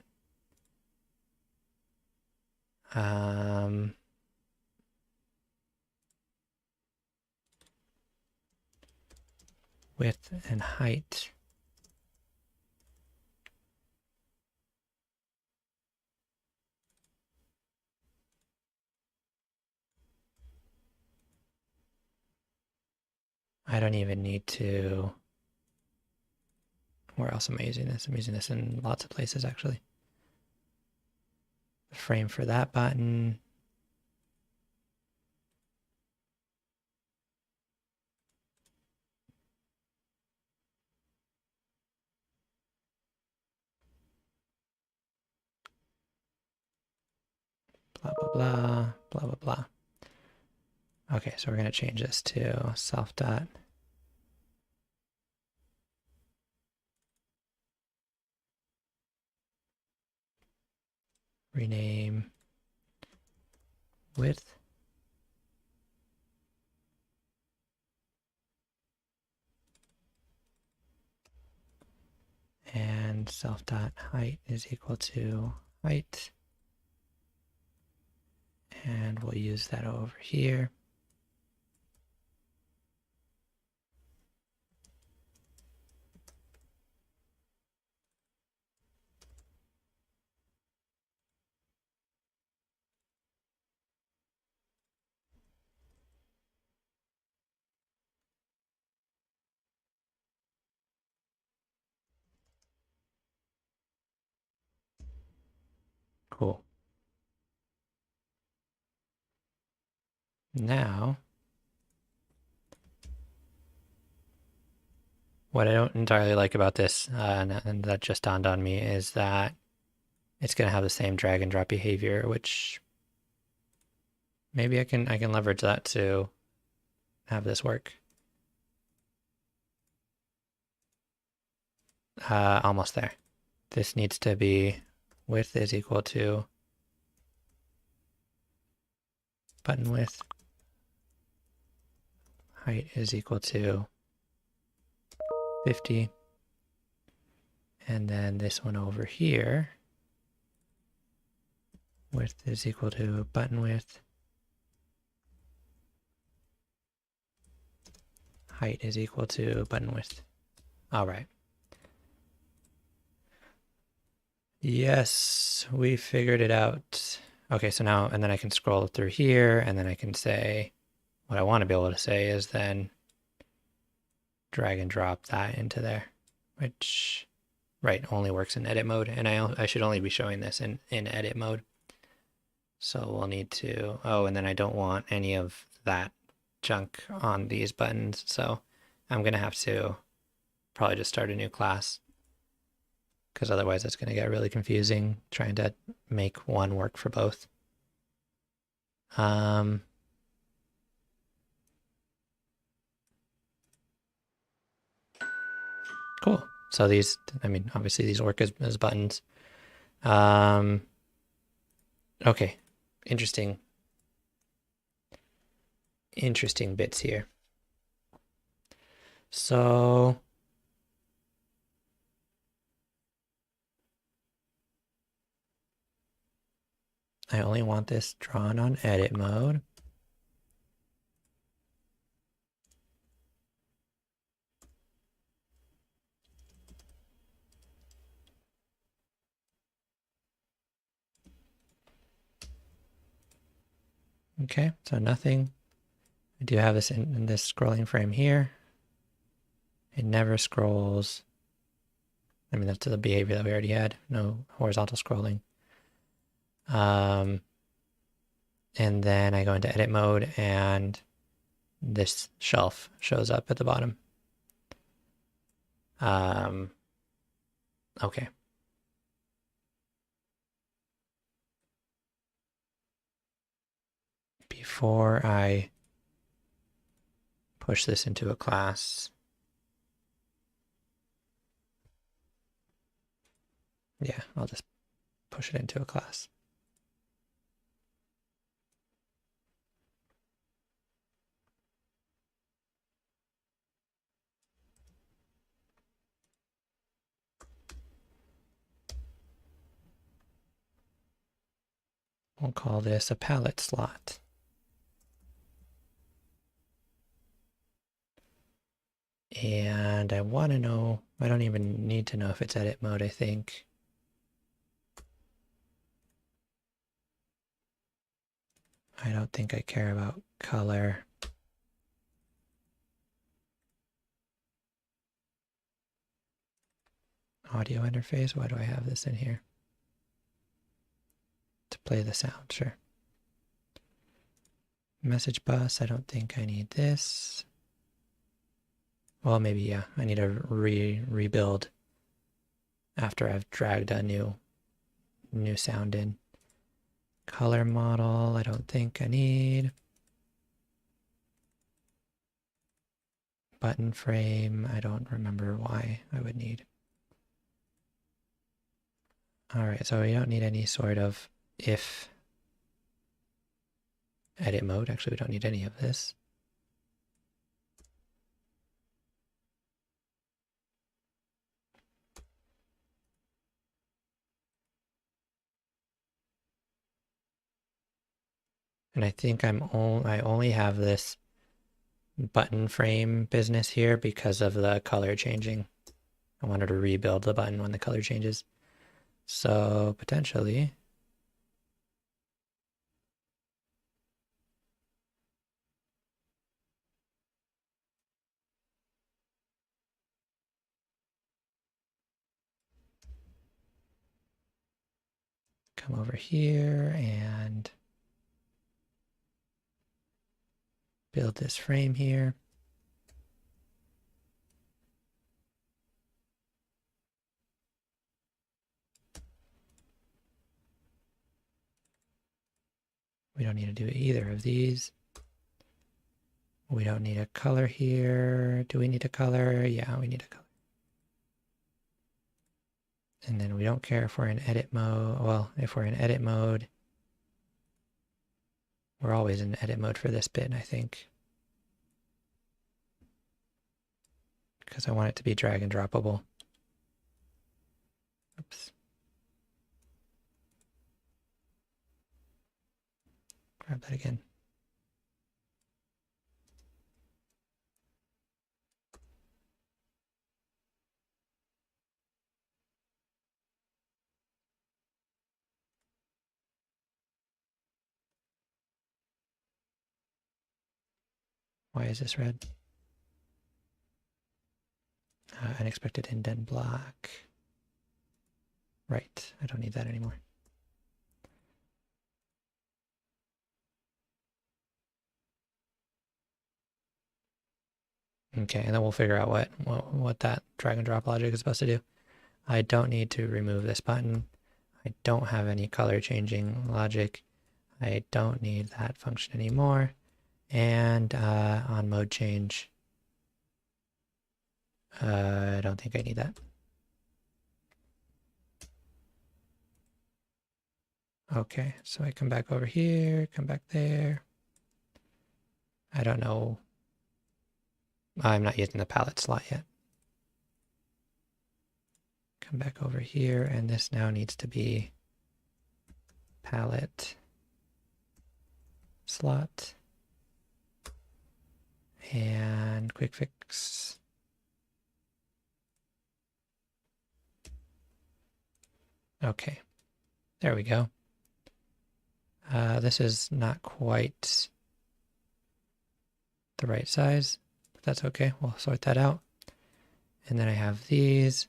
Width and height. I don't even need to. Where else am I using this? I'm using this in lots of places, actually. The frame for that button. Blah, blah, blah, blah, blah, blah. Okay, so we're going to change this to self dot. Rename width. And self dot height is equal to height. And we'll use that over here. Cool. Now, what I don't entirely like about this, and that just dawned on me, is that it's going to have the same drag and drop behavior, which maybe I can leverage that to have this work. Almost there. This needs to be width is equal to button width. Height is equal to 50. And then this one over here, width is equal to button width. Height is equal to button width. All right. Yes, we figured it out. Okay, so now, and then I can scroll through here, and then I can say, what I want to be able to say is then drag and drop that into there, which, right, only works in edit mode. And I should only be showing this in edit mode. So we'll need to, oh, and then I don't want any of that junk on these buttons. So I'm going to have to probably just start a new class, because otherwise it's going to get really confusing trying to make one work for both. Cool. So these, I mean, obviously these work as buttons. Okay, interesting bits here. So I only want this drawn on edit mode. Okay, so nothing. I do have this in this scrolling frame here. It never scrolls. I mean, that's the behavior that we already had. No horizontal scrolling. And then I go into edit mode and this shelf shows up at the bottom. Okay. Before I push this into a class, yeah, I'll just push it into a class. We'll call this a palette slot. And I want to know, I don't even need to know if it's edit mode, I think. I don't think I care about color. Audio interface, why do I have this in here? To play the sound, sure. Message bus, I don't think I need this. Well, maybe, yeah, I need to rebuild after I've dragged a new sound in. Color model, I don't think I need. Button frame, I don't remember why I would need. All right, so we don't need any sort of if edit mode. Actually, we don't need any of this. And I think I only have this button frame business here because of the color changing. I wanted to rebuild the button when the color changes. So potentially come over here and build this frame here. We don't need to do either of these. We don't need a color here. Do we need a color? Yeah, we need a color. And then we don't care if we're in edit mode. Well, if we're in edit mode, we're always in edit mode for this bit, I think. Because I want it to be drag and droppable. Oops. Grab that again. Why is this red? Unexpected indent block. Right, I don't need that anymore. Okay, and then we'll figure out what that drag and drop logic is supposed to do. I don't need to remove this button. I don't have any color changing logic. I don't need that function anymore. And on mode change, I don't think I need that. Okay, so I come back over here, come back there. I don't know. I'm not using the palette slot yet. Come back over here, and this now needs to be palette slot. And quick fix. Okay, there we go. This is not quite the right size, but that's okay. We'll sort that out. And then I have these,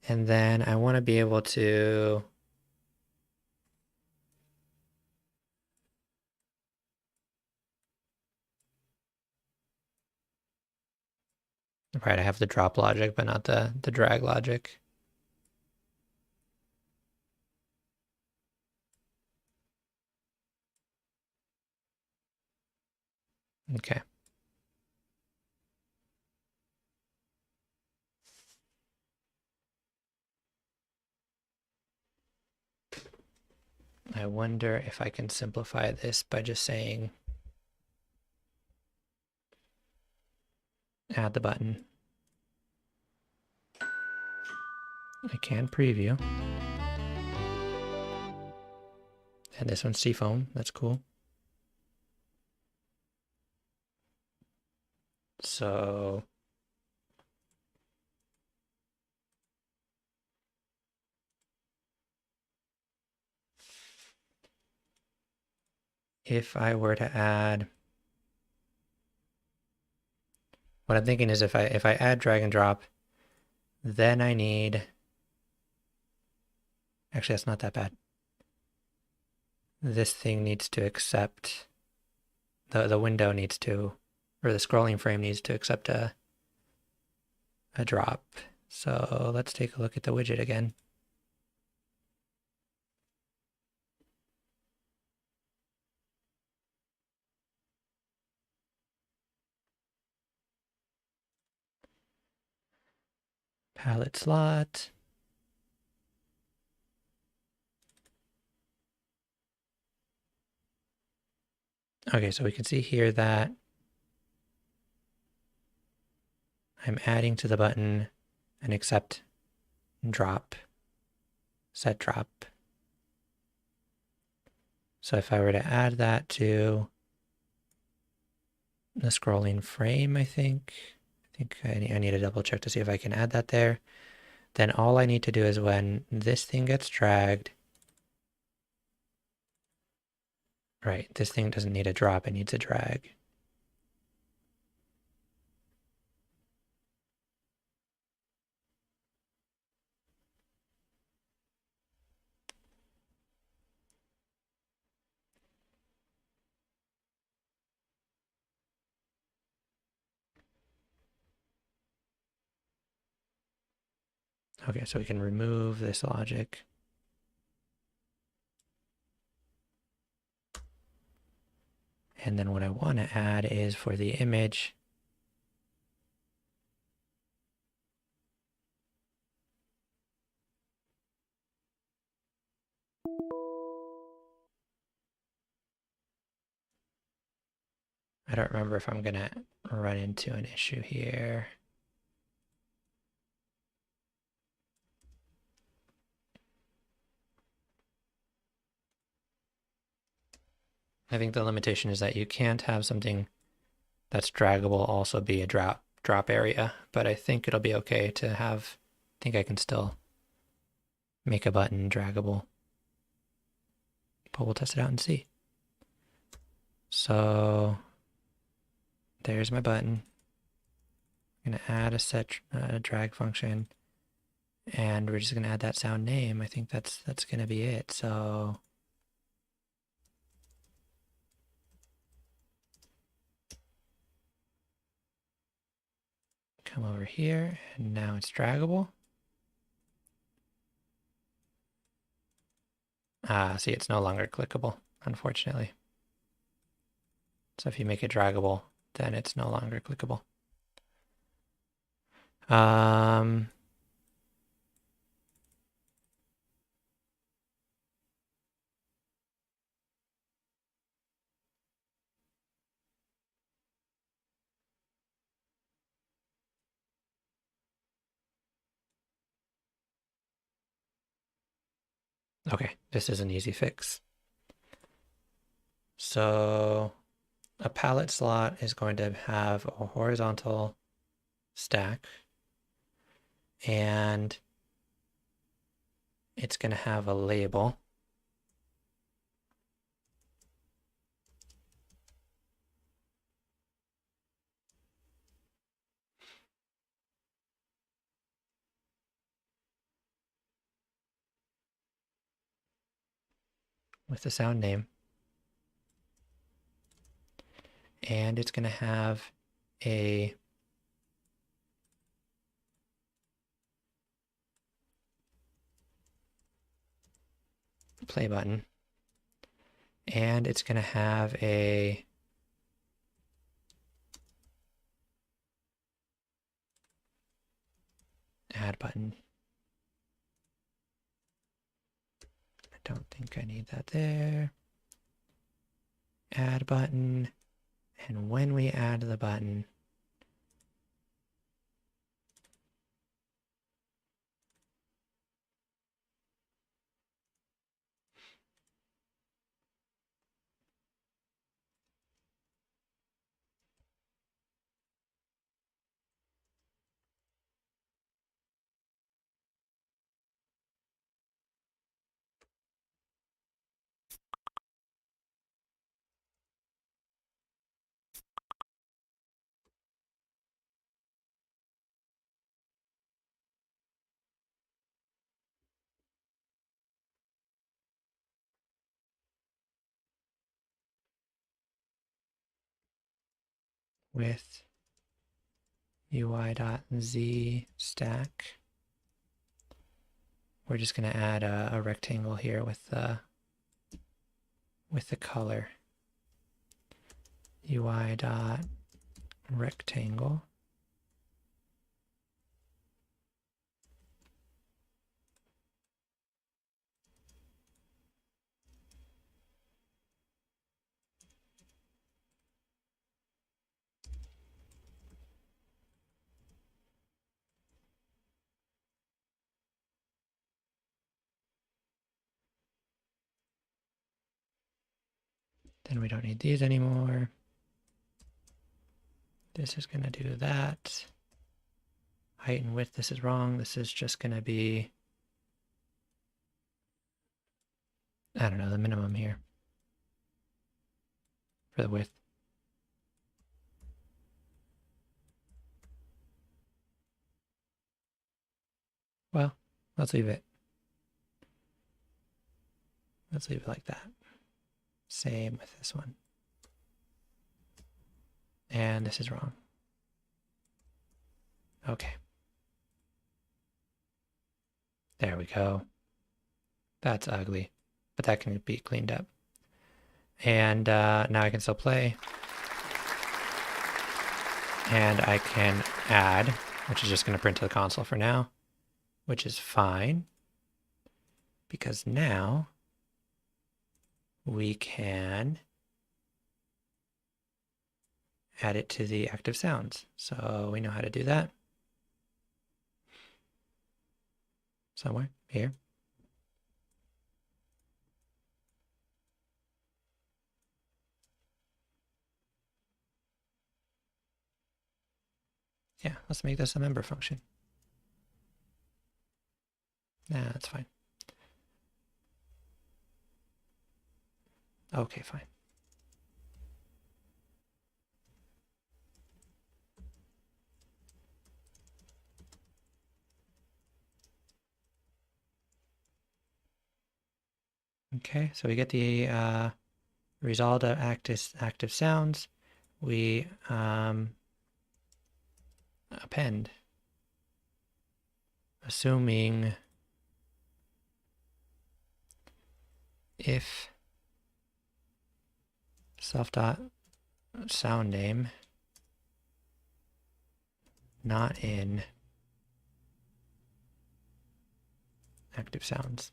and then I want to be able to right, I have the drop logic, but not the drag logic. Okay. I wonder if I can simplify this by just saying add the button. I can preview. And this one's Seafoam. That's cool. So if I were to add, what I'm thinking is if I add drag and drop, then I need, actually that's not that bad. This thing needs to accept, the window needs to, or the scrolling frame needs to accept a drop. So let's take a look at the widget again. Palette slot. Okay, so we can see here that I'm adding to the button an accept drop, set drop. So if I were to add that to the scrolling frame, I think I need to double check to see if I can add that there. Then all I need to do is when this thing gets dragged, right, this thing doesn't need a drop, it needs a drag. Okay, so we can remove this logic. And then what I want to add is for the image, I don't remember if I'm going to run into an issue here. I think the limitation is that you can't have something that's draggable also be a drop area, but I think it'll be okay to have, I think I can still make a button draggable. But we'll test it out and see. So there's my button. I'm gonna add a set drag function, and we're just gonna add that sound name. I think that's gonna be it. So come over here, and now it's draggable. Ah, see, it's no longer clickable, unfortunately. So if you make it draggable, then it's no longer clickable. Okay, this is an easy fix. So a palette slot is going to have a horizontal stack, and it's going to have a label. With the sound name. And it's going to have a play button. And it's going to have a add button. I don't think I need that there. Add button. And when we add the button, with UI.z stack, we're just going to add a rectangle here with the color. UI.rectangle. Then we don't need these anymore. This is going to do that. Height and width, this is wrong. This is just going to be, I don't know, the minimum here for the width. Well, let's leave it. Let's leave it like that. Same with this one. And this is wrong. Okay. There we go. That's ugly, but that can be cleaned up. And now I can still play. And I can add, which is just going to print to the console for now, which is fine. Because now we can add it to the active sounds. So we know how to do that. Somewhere here. Yeah, let's make this a member function. Nah, that's fine. Okay, fine. Okay, so we get the result of active sounds. We append, assuming if self.sound name not in active sounds.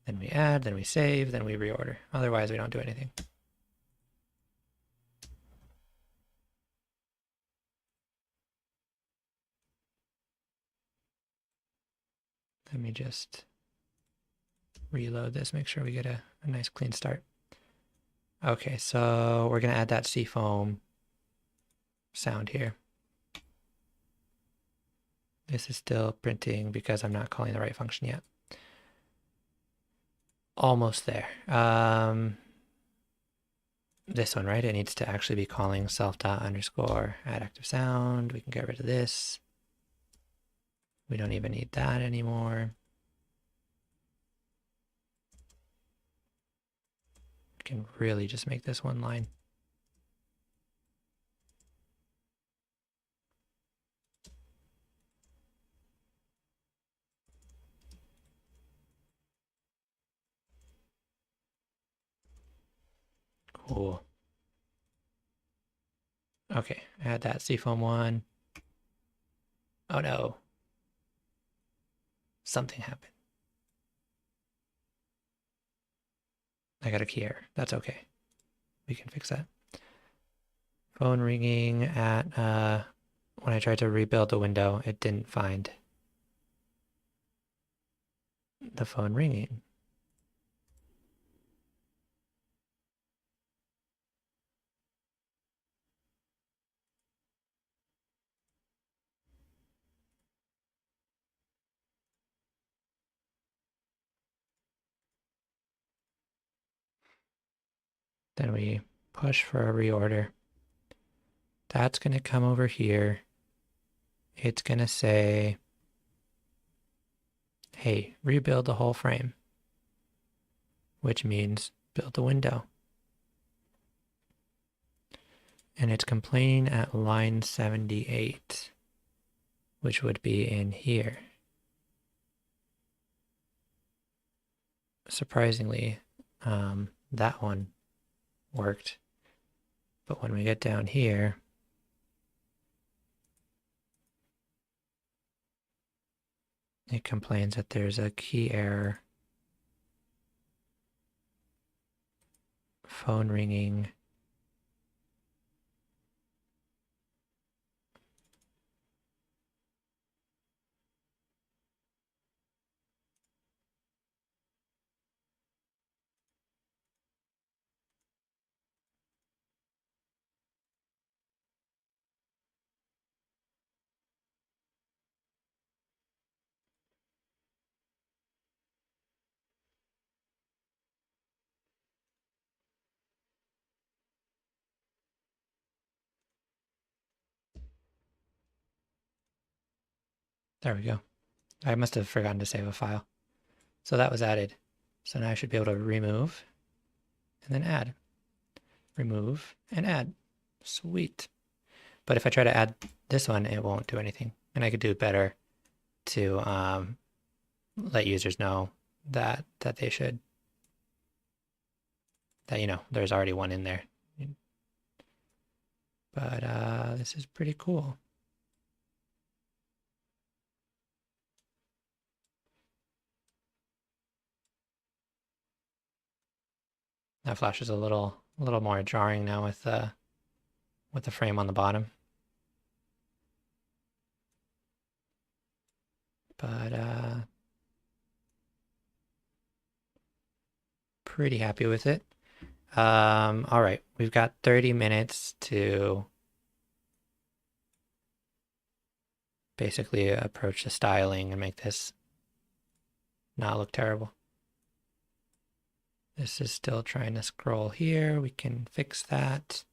Then we add, then we save, then we reorder. Otherwise, we don't do anything. Let me just reload this, make sure we get a nice clean start. Okay, so we're gonna add that seafoam sound here. This is still printing because I'm not calling the right function yet. Almost there. This one, right? It needs to actually be calling self._add active sound. We can get rid of this. We don't even need that anymore. We can really just make this one line. Cool. Okay, add that seafoam one. Oh no. Something happened. I got a key error. That's okay. We can fix that. Phone ringing at, when I tried to rebuild the window, it didn't find the phone ringing. Then we push for a reorder. That's going to come over here. It's going to say, hey, rebuild the whole frame, which means build the window. And it's complaining at line 78, which would be in here. Surprisingly, that one worked. But when we get down here, it complains that there's a key error. Phone ringing. There we go. I must have forgotten to save a file. So that was added. So now I should be able to remove and then add. Remove and add. Sweet. But if I try to add this one, it won't do anything. And I could do better to let users know that they should, that, you know, there's already one in there. But this is pretty cool. That flash is a little more jarring now with the frame on the bottom. But pretty happy with it. All right, we've got 30 minutes to basically approach the styling and make this not look terrible. This is still trying to scroll here. We can fix that.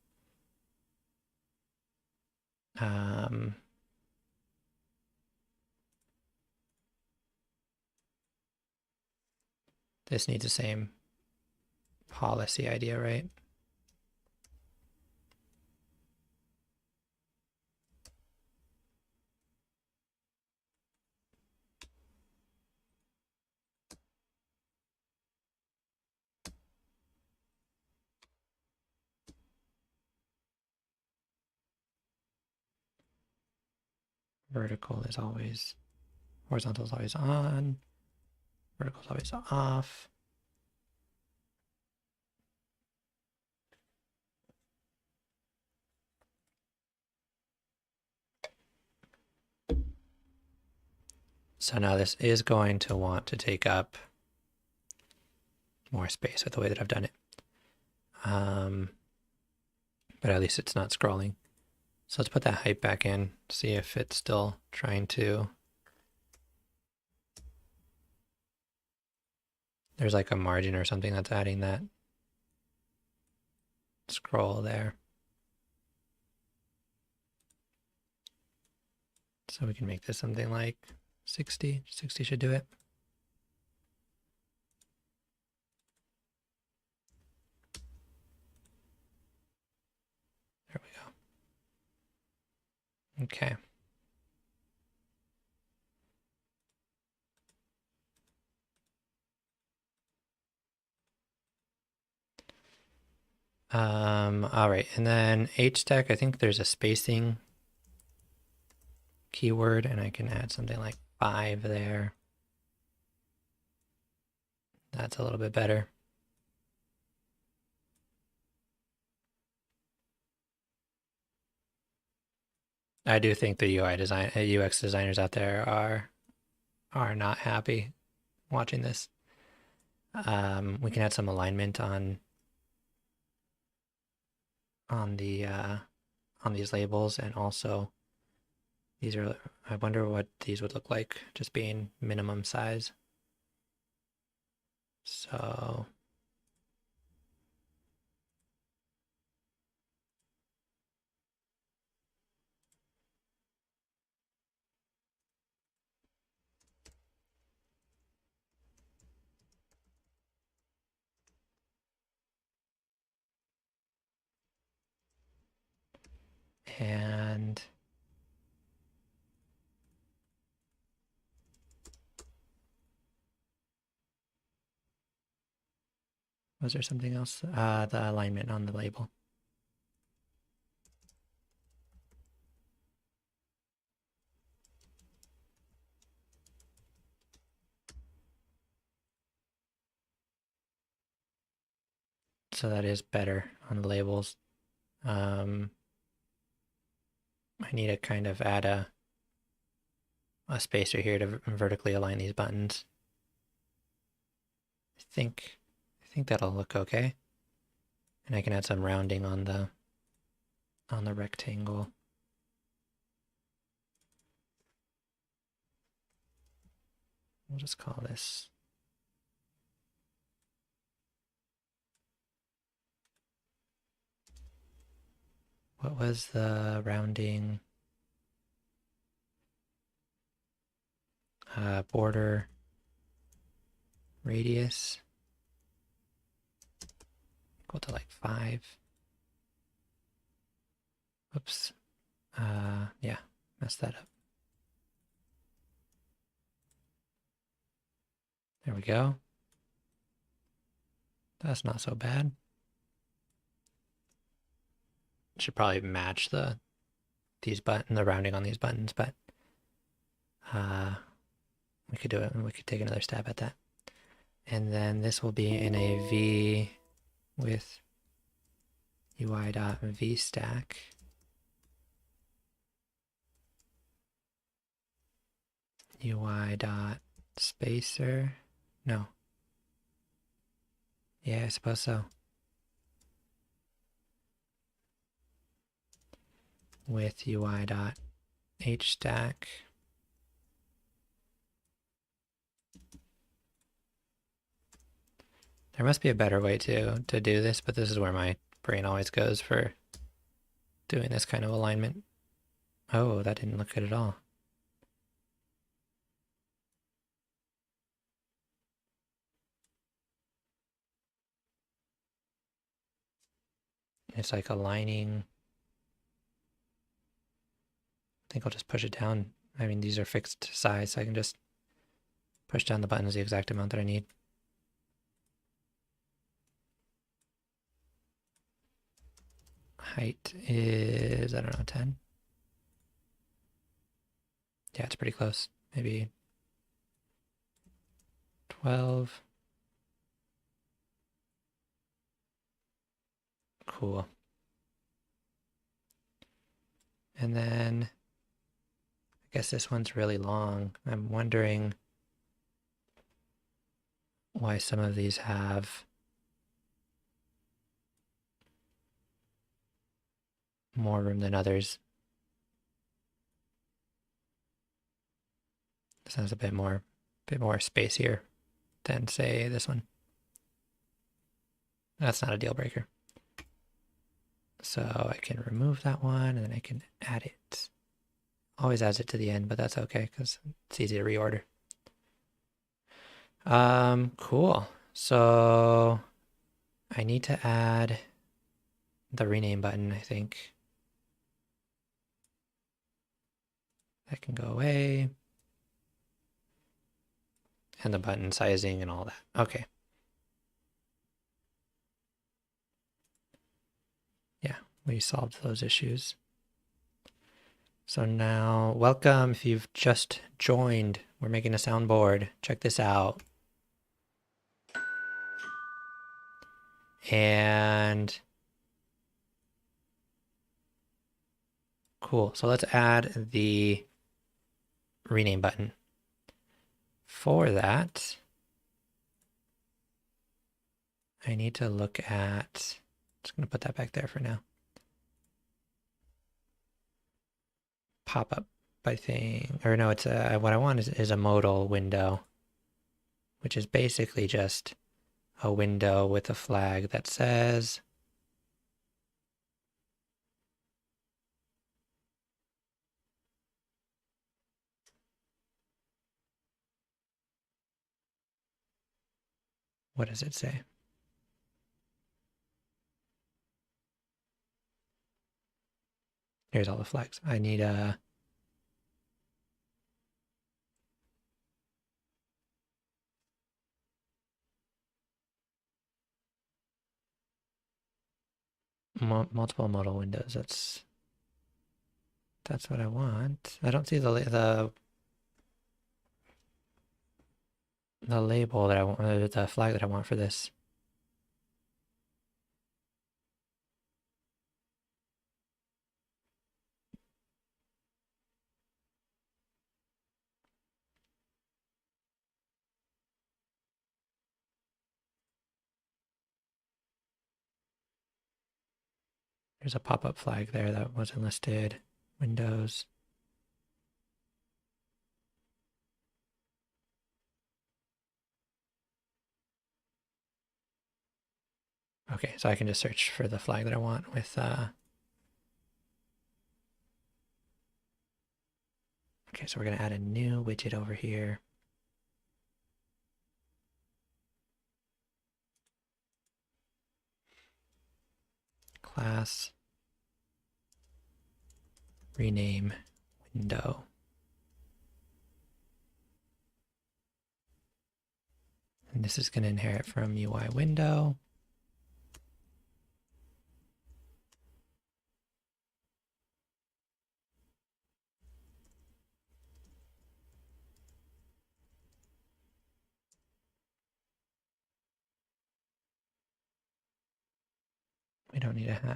This needs the same policy idea, right? Vertical is always, horizontal is always on, vertical is always off. So now this is going to want to take up more space with the way that I've done it. but at least it's not scrolling. So let's put that height back in, see if it's still trying to. There's like a margin or something that's adding that scroll there. So we can make this something like 60. 60 should do it. There we go. Okay. All right, and then HStack, I think there's a spacing keyword, and I can add something like 5 there. That's a little bit better. I do think the UX designers out there are not happy watching this. We can add some alignment on these labels, and also these are, I wonder what these would look like just being minimum size. So and was there something else? The alignment on the label. So that is better on the labels. I need to kind of add a spacer here to vertically align these buttons. I think that'll look okay. And I can add some rounding on the rectangle. We'll just call this what was the rounding? Border radius equal to like 5. Oops. Yeah, messed that up. There we go. That's not so bad. Should probably match the rounding on these buttons, but we could do it, and we could take another stab at that. And then this will be in a V with UI.vStack. UI.spacer. No. Yeah, I suppose so. With UI.hstack. There must be a better way to do this, but this is where my brain always goes for doing this kind of alignment. Oh, that didn't look good at all. It's like aligning. I think I'll just push it down. I mean, these are fixed size, so I can just push down the buttons the exact amount that I need. Height is, I don't know, 10. Yeah, it's pretty close. Maybe 12. Cool. And then I guess this one's really long. I'm wondering why some of these have more room than others. This has a bit more space here than say this one. That's not a deal breaker. So I can remove that one and then I can add it. Always adds it to the end, but that's okay because it's easy to reorder. Cool. So I need to add the rename button, I think. That can go away. And the button sizing and all that. Okay. Yeah, we solved those issues. So now, welcome if you've just joined. We're making a soundboard. Check this out. And cool. So let's add the rename button. For that, I need to look at, just going to put that back there for now. Pop-up, I think, or no, it's what I want is a modal window, which is basically just a window with a flag that says what does it say? Here's all the flags. I need a multiple modal windows. That's what I want. I don't see the label that I want, the flag that I want for this. There's a pop-up flag there that wasn't listed. Windows. Okay, so I can just search for the flag that I want with okay, so we're gonna add a new widget over here. Class rename window. And this is going to inherit from UI window.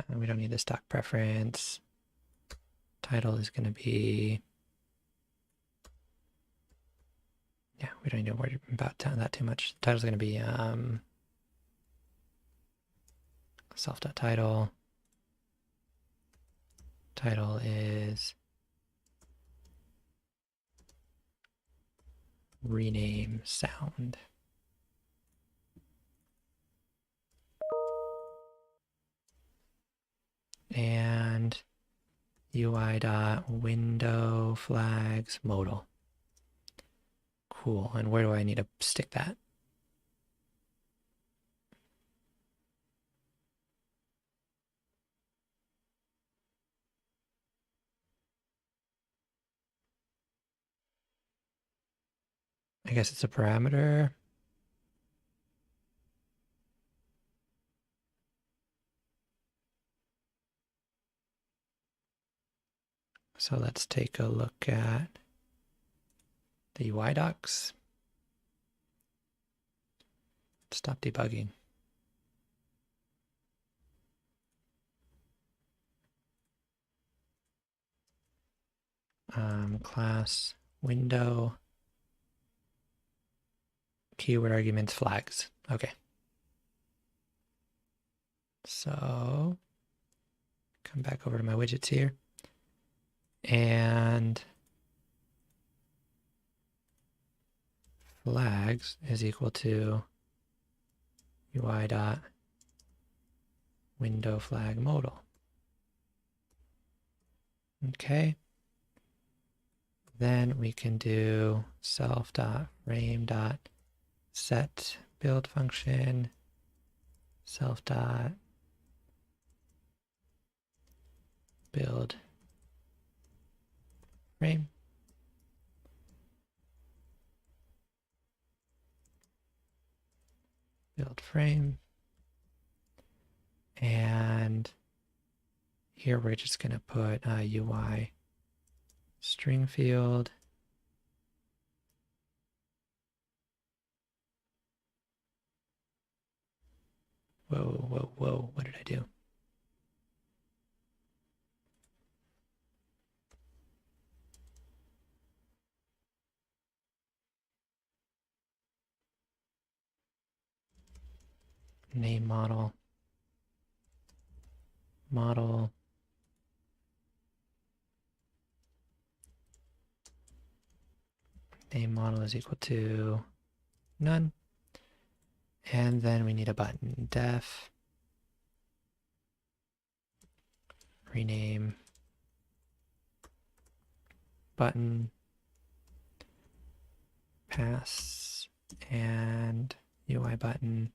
We don't need the stock preference. Title is going to be, yeah, we don't need to worry about that too much. Title is going to be self.title. Title is rename sound. And UI.window flags modal. Cool. And where do I need to stick that? I guess it's a parameter. So let's take a look at the UI docs. Stop debugging. Class window keyword arguments flags. Okay. So come back over to my widgets here. And flags is equal to UI dot window flag modal. Okay. Then we can do self dot frame dot set build function, self dot build frame. Build frame. And here we're just going to put a UI string field. Whoa, what did I do? Name model, model, name model is equal to none. And then we need a button, def, rename, button, pass, and UI button.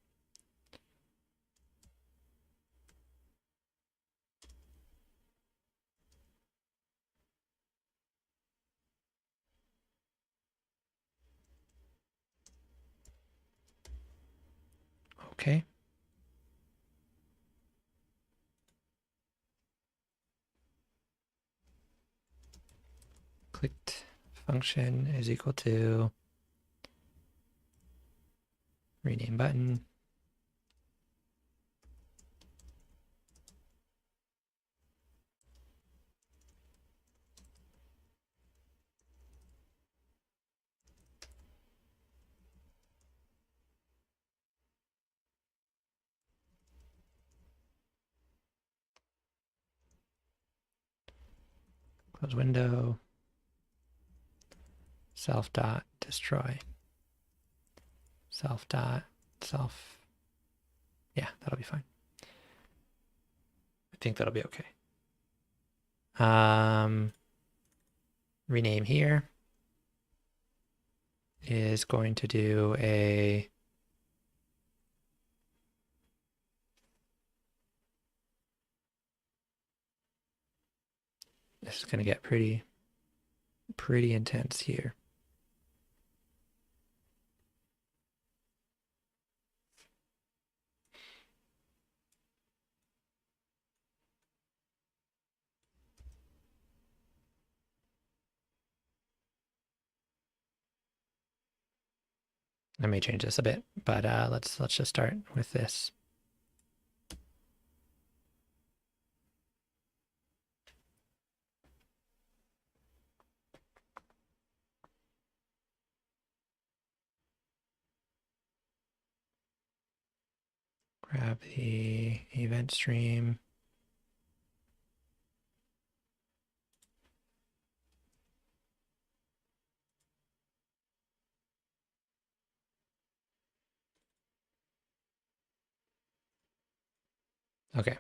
Okay. Clicked function is equal to rename button. Close window. Self dot destroy. Self dot self. Yeah, that'll be fine. I think that'll be okay. Rename here is going to do a this is going to get pretty intense here. I may change this a bit, but let's just start with this. Grab the event stream. Okay.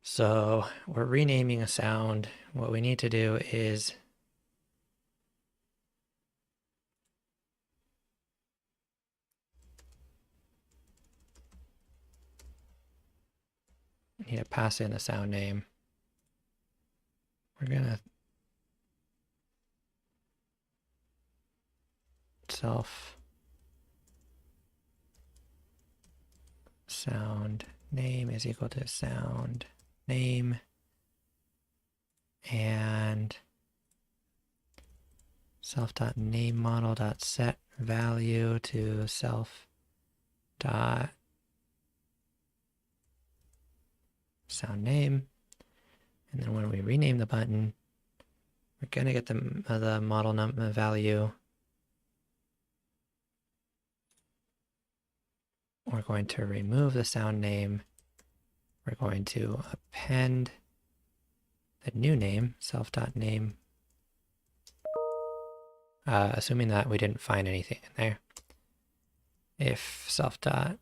So we're renaming a sound. What we need to do is we need to pass in a sound name. We're gonna self sound name is equal to sound name, and self.name model.set value to self dot sound name. And then when we rename the button, we're going to get the model number value. We're going to remove the sound name. we're going to append the new name, self.name, assuming that we didn't find anything in there. If self dot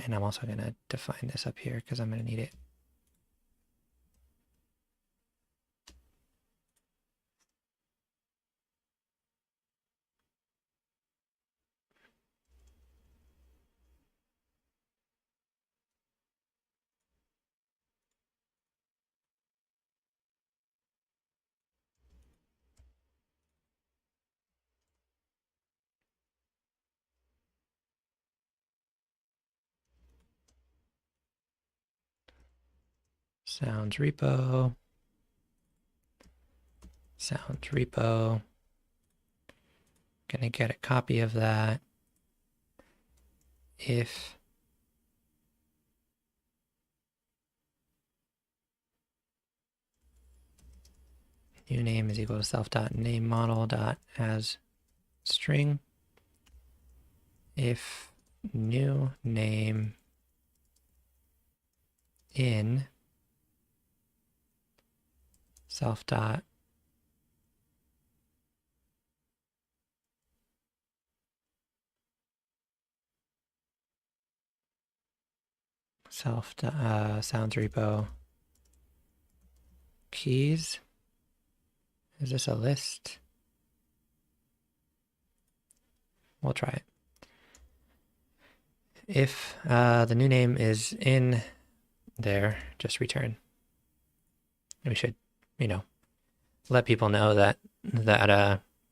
and I'm also going to define this up here because I'm going to need it. Sounds repo. Gonna get a copy of that. If new name is equal to self.name model dot as string. If new name in self dot sounds repo keys. Is this a list? We'll try it. If the new name is in there, just return. We should, let people know that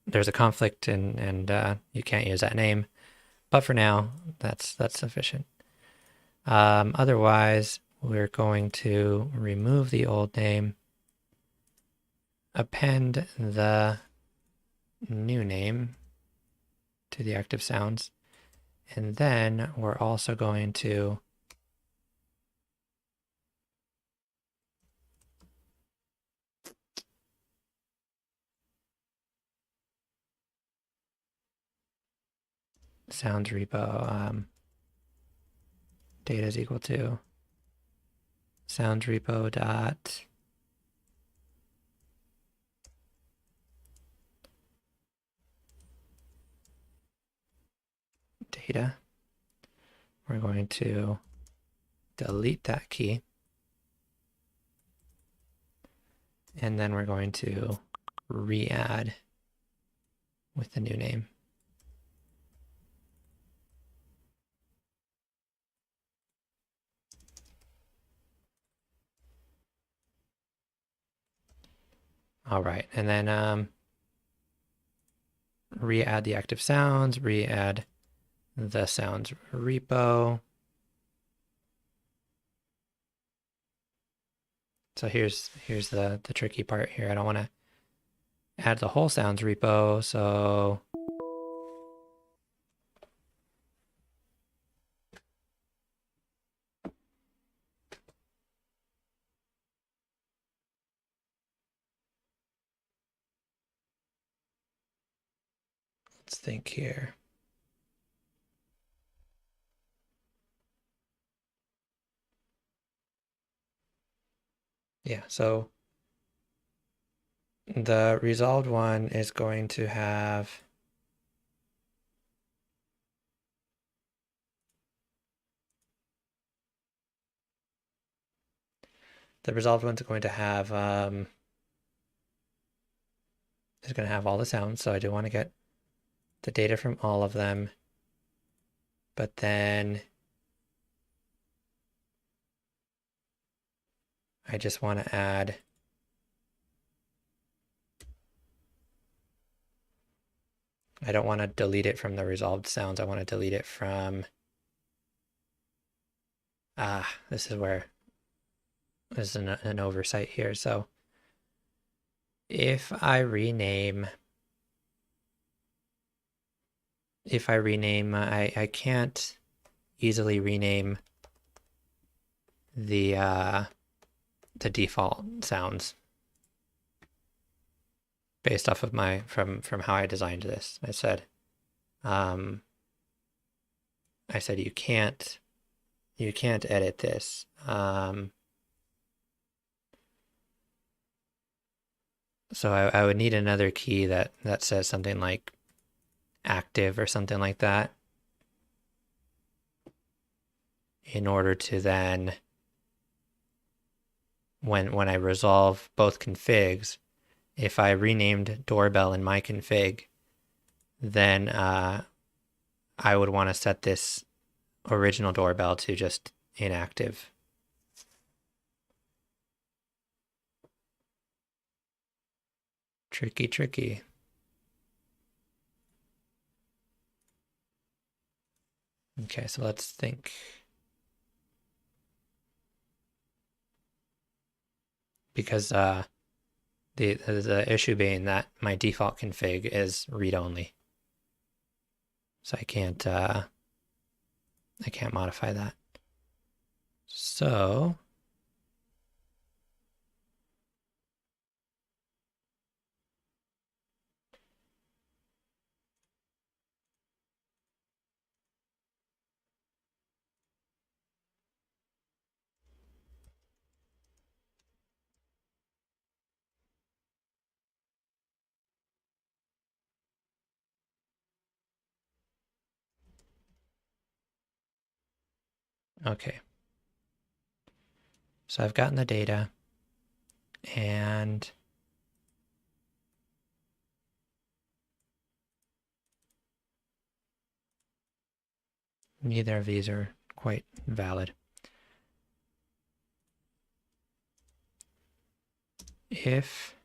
there's a conflict and you can't use that name. But for now, that's sufficient. Otherwise, we're going to remove the old name, append the new name to the active sounds, and then we're also going to sounds repo data is equal to sounds repo dot data. We're going to delete that key, and then we're going to re-add with the new name. All right, and then re-add the active sounds, re-add the sounds repo. So here's the tricky part here. I don't want to add the whole sounds repo, so let's think here. Yeah, so the resolved one is going to have is going to have all the sounds, so I do want to get the data from all of them, but then I just want to add I don't want to delete it from the resolved sounds. I want to delete it from this is where there's an oversight here. So if I rename I can't easily rename the default sounds based off of from how I designed this. I said I said you can't edit this. So I would need another key that says something like active or something like that in order to then, when I resolve both configs, if I renamed doorbell in my config, then I would want to set this original doorbell to just inactive. Tricky, tricky. Okay, so let's think. Because the issue being that my default config is read-only. So I can't modify that. So okay. So I've gotten the data, and neither of these are quite valid. If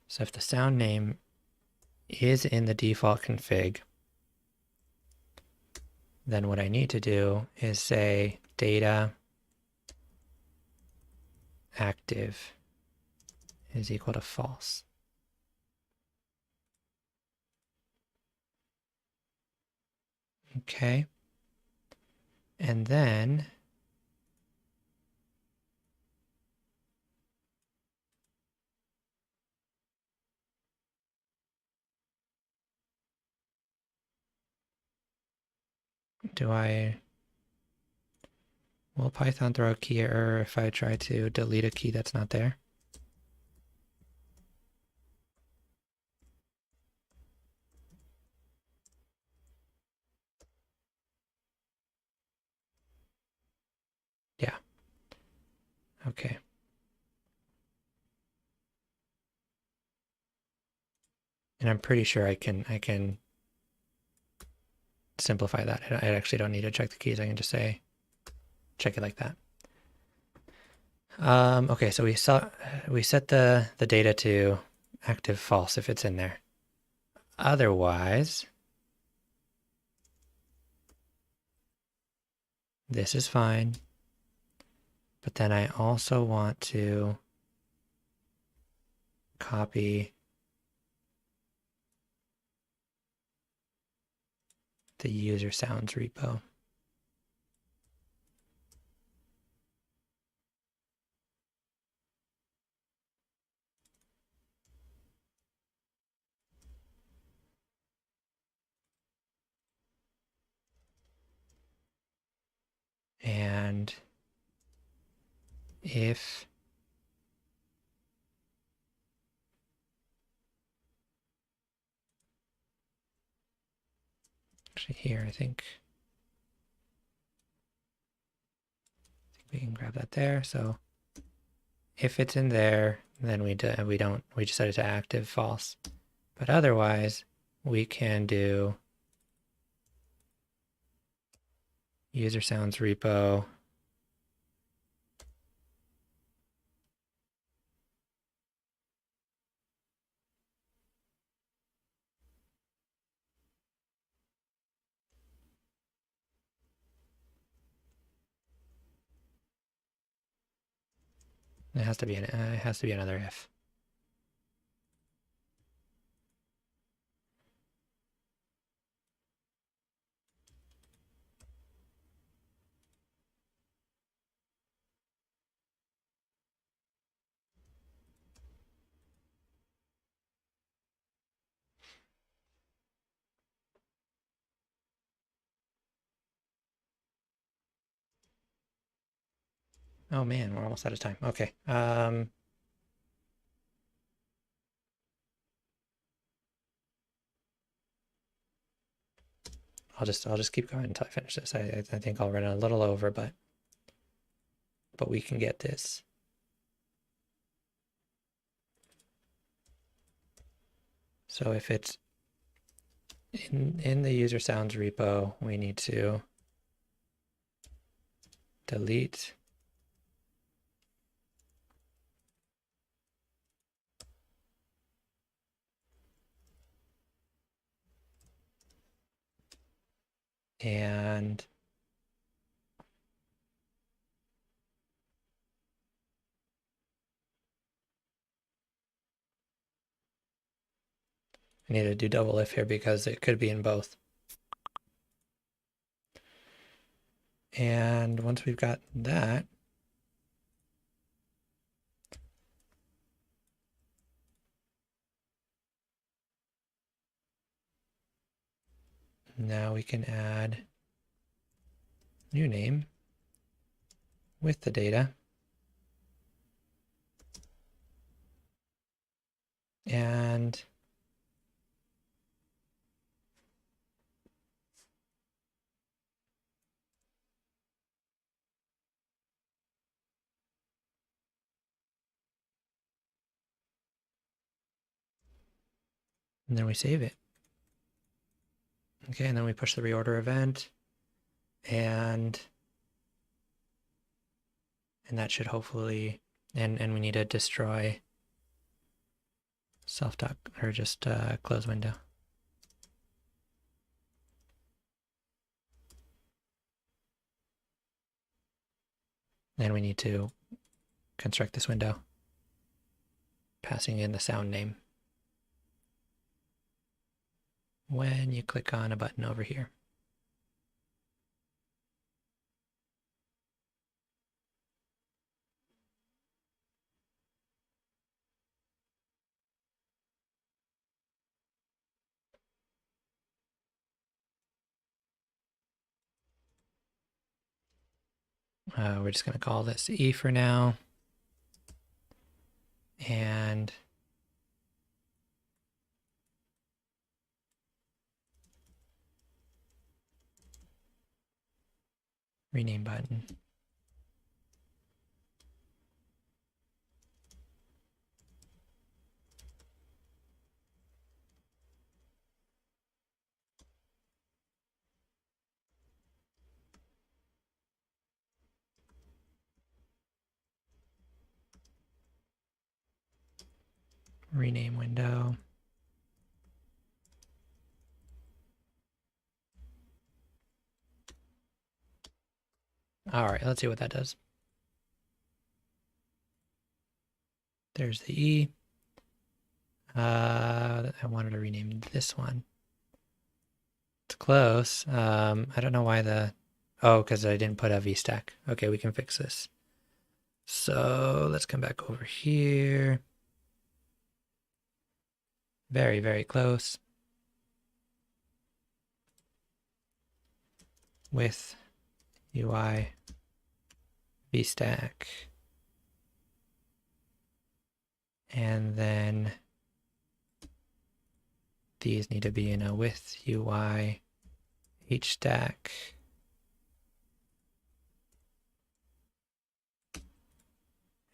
so if the sound name is in the default config, then what I need to do is say data active is equal to false. Okay. And then will Python throw a key error if I try to delete a key that's not there? Yeah. Okay. And I'm pretty sure I can simplify that. I actually don't need to check the keys. I can just say check it like that. Okay, so we set the data to active false if it's in there. Otherwise, this is fine. But then I also want to copy the user sounds repo. And if actually here, I think we can grab that there. So if it's in there, then we just set it to active false. But otherwise, we can do user sounds repo it has to be another if. Oh man, we're almost out of time. Okay. I'll just keep going until I finish this. I think I'll run a little over, but we can get this. So if it's in the user sounds repo, we need to delete and I need to do double if here because it could be in both. And once we've got that, now we can add new name with the data. And then we save it. Okay, and then we push the reorder event, and that should hopefully, and we need to destroy self-doc, or just close window. And we need to construct this window, passing in the sound name when you click on a button over here. We're just going to call this E for now. And rename button. Rename window. All right, let's see what that does. There's the E. I wanted to rename this one. It's close. I don't know why because I didn't put a VStack. Okay, we can fix this. So let's come back over here. Very, very close. With UI VStack. And then these need to be in a with UI HStack.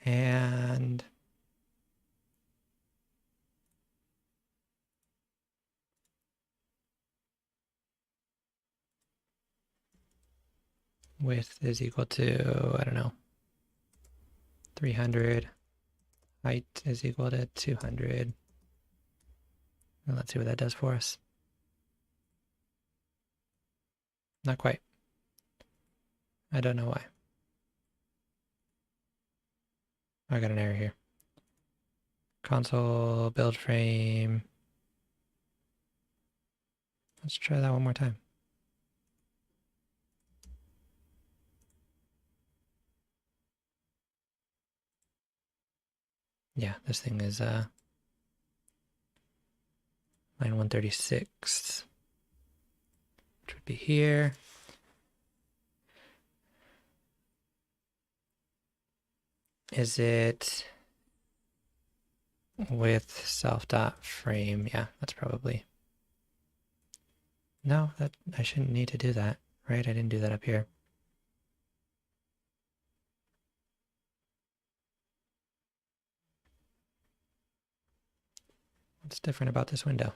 And width is equal to, I don't know, 300. Height is equal to 200. And let's see what that does for us. Not quite. I don't know why. I got an error here. Console build frame. Let's try that one more time. Yeah, this thing is line 136, which would be here. Is it with self.frame? Yeah, that's probably. No, that I shouldn't need to do that, right? I didn't do that up here. What's different about this window?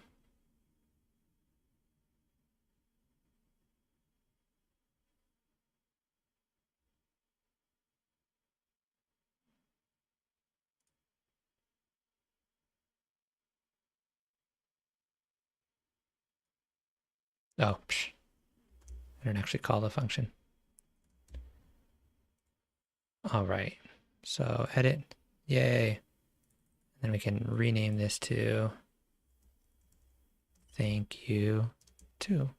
Oh, psh. I didn't actually call the function. All right, so edit, yay. Then we can rename this to thank you too.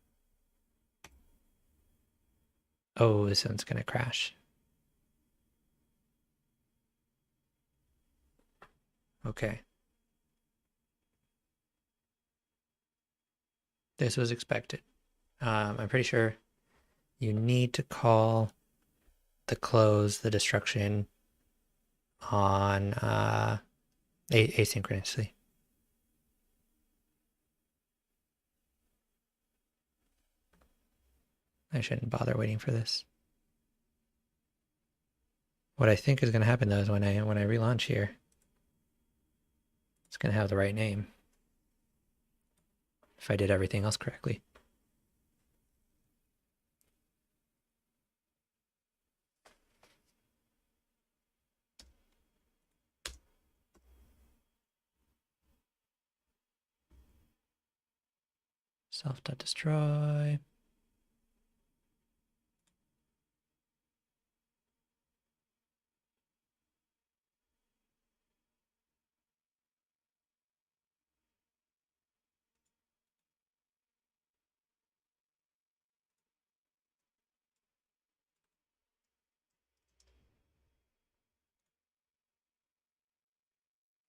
Oh, this one's gonna crash. Okay. This was expected. I'm pretty sure you need to call the close, the destruction on asynchronously. I shouldn't bother waiting for this. What I think is going to happen though is when I relaunch here, it's going to have the right name if I did everything else correctly. Self.destroy.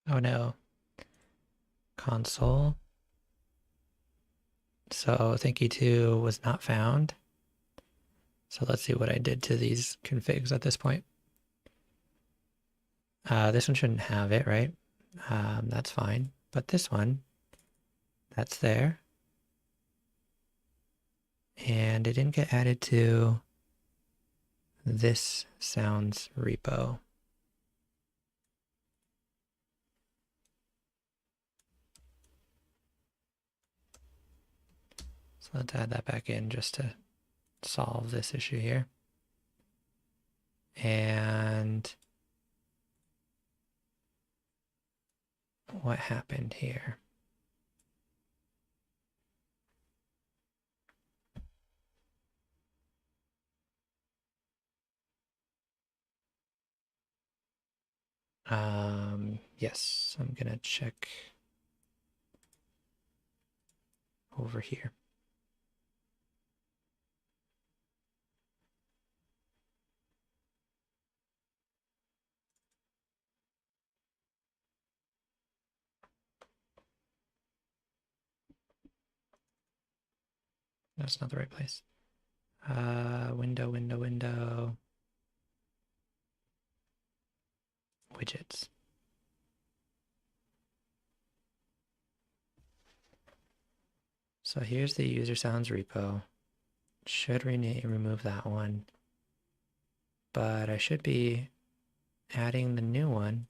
Oh no. Console. So thank you to was not found. So let's see what I did to these configs at this point. This one shouldn't have it, right? That's fine. But this one, that's there. And it didn't get added to this sounds repo. So let's add that back in just to solve this issue here. And what happened here? Yes, I'm gonna check over here. That's not the right place. Window, widgets. So here's the user sounds repo. Should remove that one, but I should be adding the new one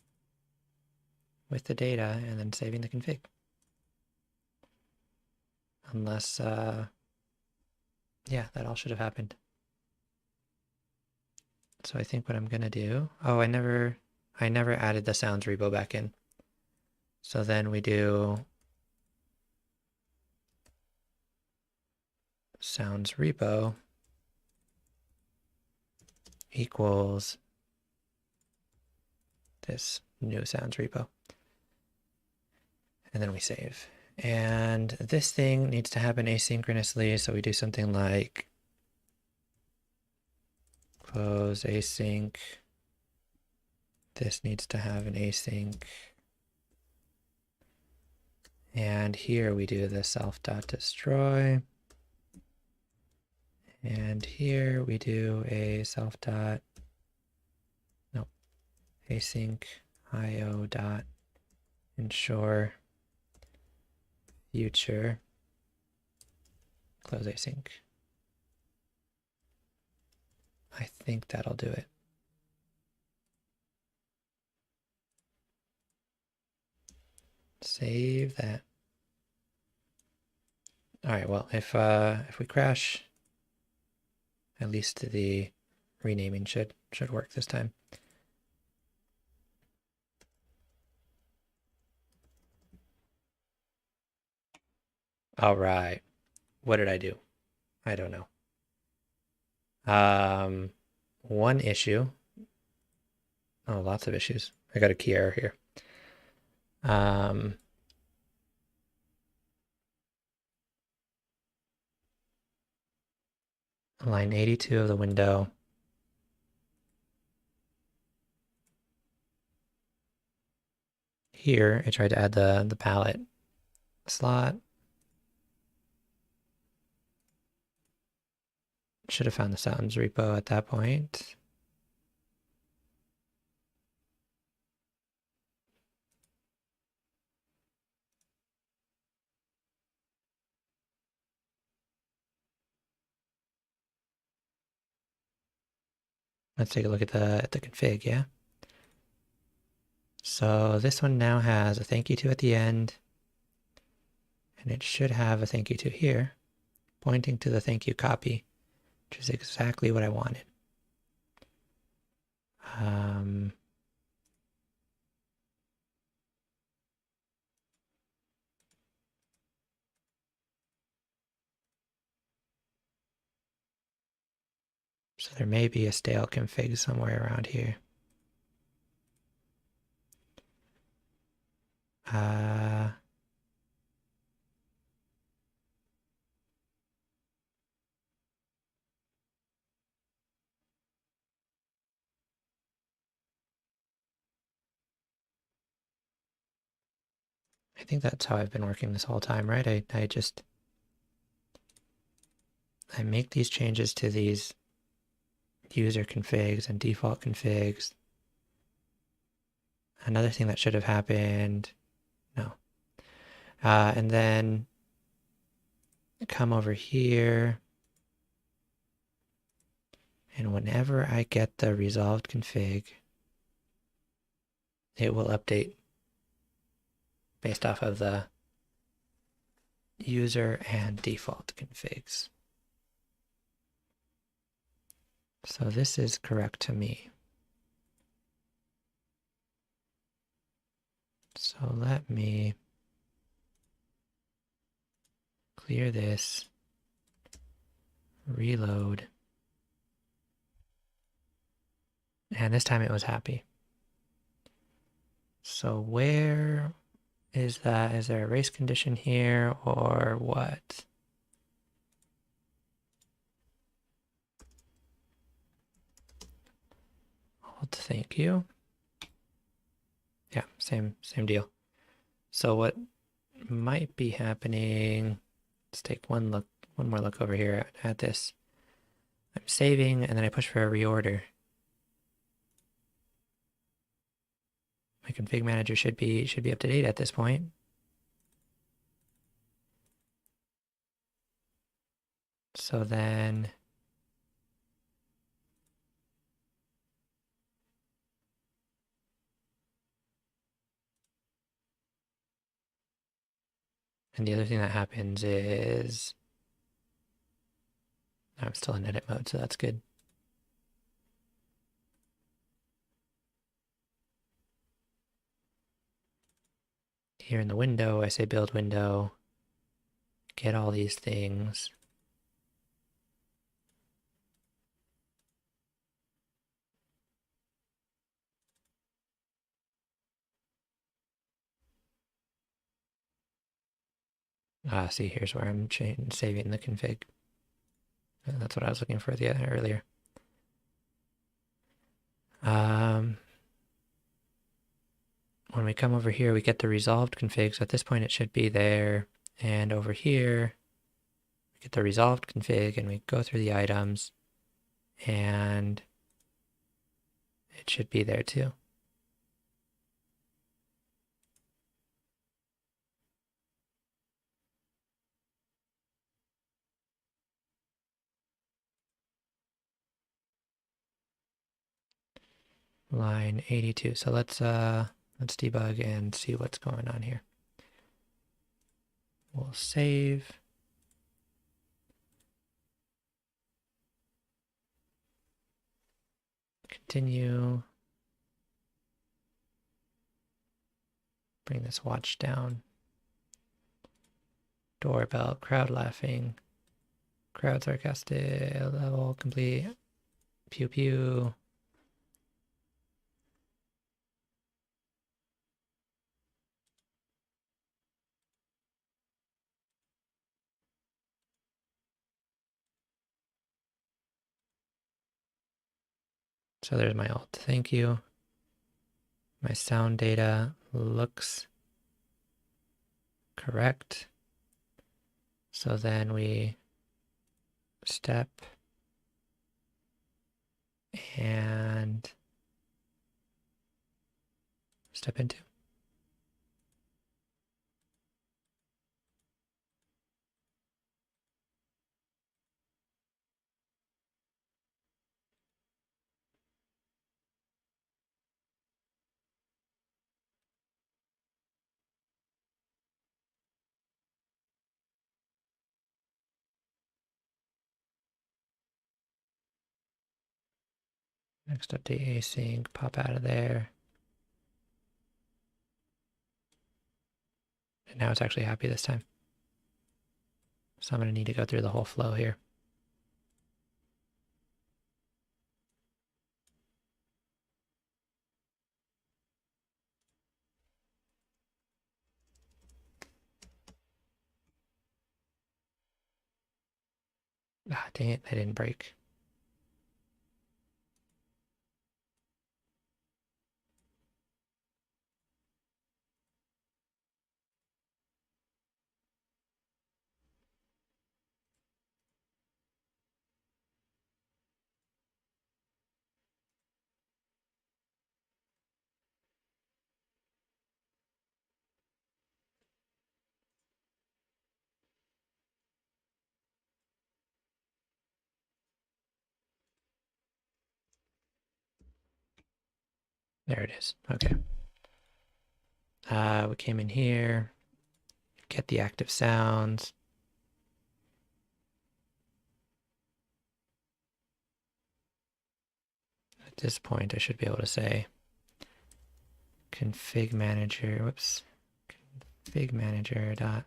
with the data and then saving the config. Unless, yeah, that all should have happened. So I think what I'm gonna do, oh, I never added the sounds repo back in. So then we do sounds repo equals this new sounds repo. And then we save. And this thing needs to happen asynchronously, so we do something like close async. This needs to have an async. And here we do the self.destroy. And here we do a async io dot ensure future close async. I think that'll do it. Save that. All right, well, if we crash, at least the renaming should work this time. All right. What did I do? I don't know. One issue. Oh, lots of issues. I got a key error here. Line 82 of the window. Here, I tried to add the palette slot. Should have found the sounds repo at that point. Let's take a look at the config, yeah? So this one now has a thank you to at the end, and it should have a thank you to here, pointing to the thank you copy, which is exactly what I wanted. So there may be a stale config somewhere around here. I think that's how I've been working this whole time, right? I make these changes to these user configs and default configs. Another thing that should have happened, no. And then come over here, and whenever I get the resolved config, it will update based off of the user and default configs. So this is correct to me. So let me clear this, reload, and this time it was happy. So where is that? Is there a race condition here or what? Alt thank you. Yeah, same deal. So what might be happening, let's take one more look over here at this. I'm saving and then I push for a reorder. My config manager should be up to date at this point. So then and the other thing that happens is I'm still in edit mode, so that's good. Here in the window, I say build window, get all these things. See, here's where I'm saving the config. That's what I was looking for earlier. When we come over here, we get the resolved config. So at this point, it should be there. And over here, we get the resolved config, and we go through the items, and it should be there too. line 82. So let's debug and see what's going on here. We'll save. Continue. Bring this watch down. Doorbell, crowd laughing, crowd sarcastic, level complete, pew pew. So there's my alt, thank you. My sound data looks correct. So then we step and step into. Next update async, pop out of there. And now it's actually happy this time. So I'm going to need to go through the whole flow here. Ah, dang it, I didn't break. There it is. Okay. We came in here, get the active sounds. At this point, I should be able to say config manager, whoops, config manager dot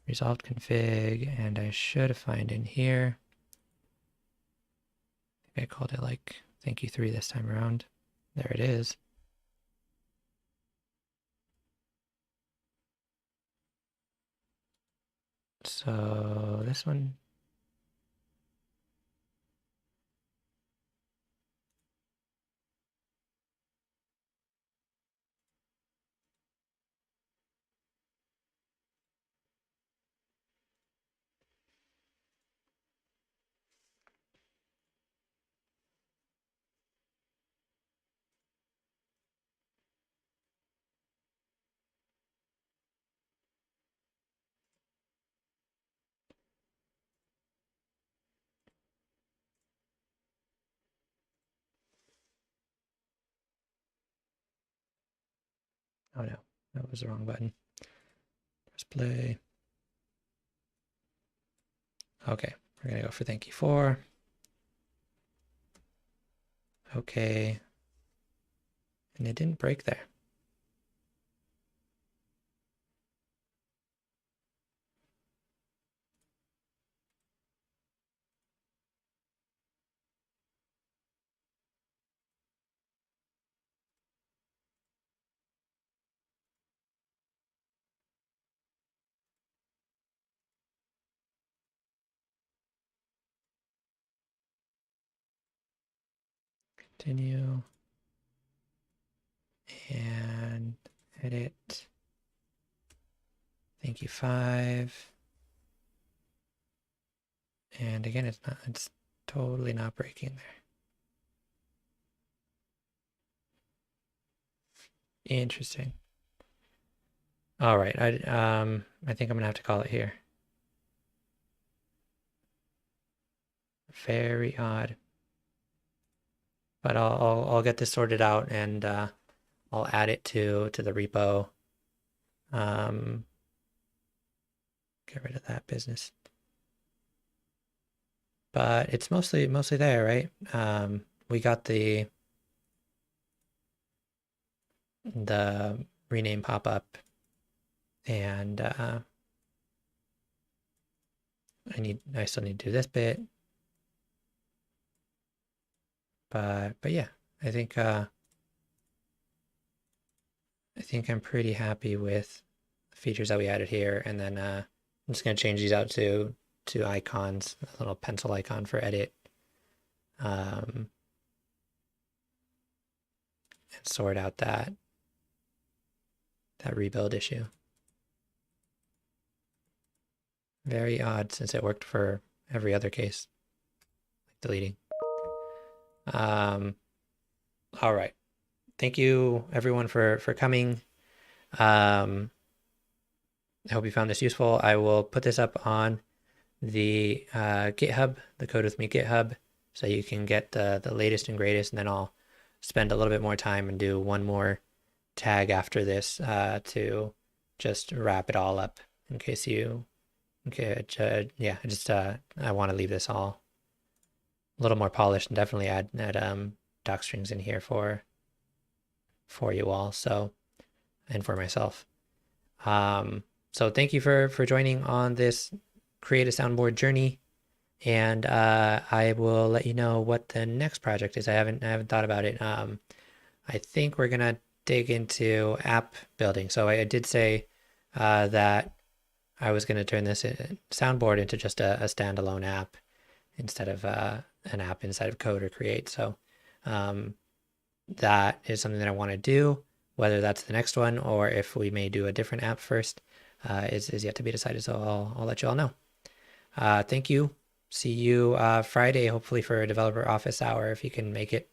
resolved config, and I should find in here, I think I called it like thank you 3 this time around. There it is. So this one, oh no, that was the wrong button. Press play. Okay, we're gonna go for thank you 4. Okay, and it didn't break there. Continue and edit. Thank you 5. And again, it's totally not breaking there. Interesting. All right, I think I'm gonna have to call it here. Very odd. but I'll get this sorted out, and I'll add it to the repo. Get rid of that business. But it's mostly there, right? We got the rename pop-up, and I still need to do this bit. But yeah, I think I'm pretty happy with the features that we added here, and then I'm just gonna change these out to icons, a little pencil icon for edit, and sort out that rebuild issue. Very odd, since it worked for every other case, like deleting. All right. Thank you everyone for coming. I hope you found this useful. I will put this up on the GitHub, the Code With Me GitHub, so you can get the latest and greatest, and then I'll spend a little bit more time and do one more tag after this to just wrap it all up in case you, yeah, I want to leave this all a little more polished, and definitely add doc strings in here for you all, so, and for myself. So thank you for joining on this create a soundboard journey, and I will let you know what the next project is. I haven't thought about it. I think we're gonna dig into app building. So I did say that I was gonna turn this soundboard into just a standalone app instead of an app inside of Code or Create. So that is something that I want to do. Whether that's the next one or if we may do a different app first is yet to be decided. So I'll let you all know. Thank you. See you Friday, hopefully for a developer office hour if you can make it.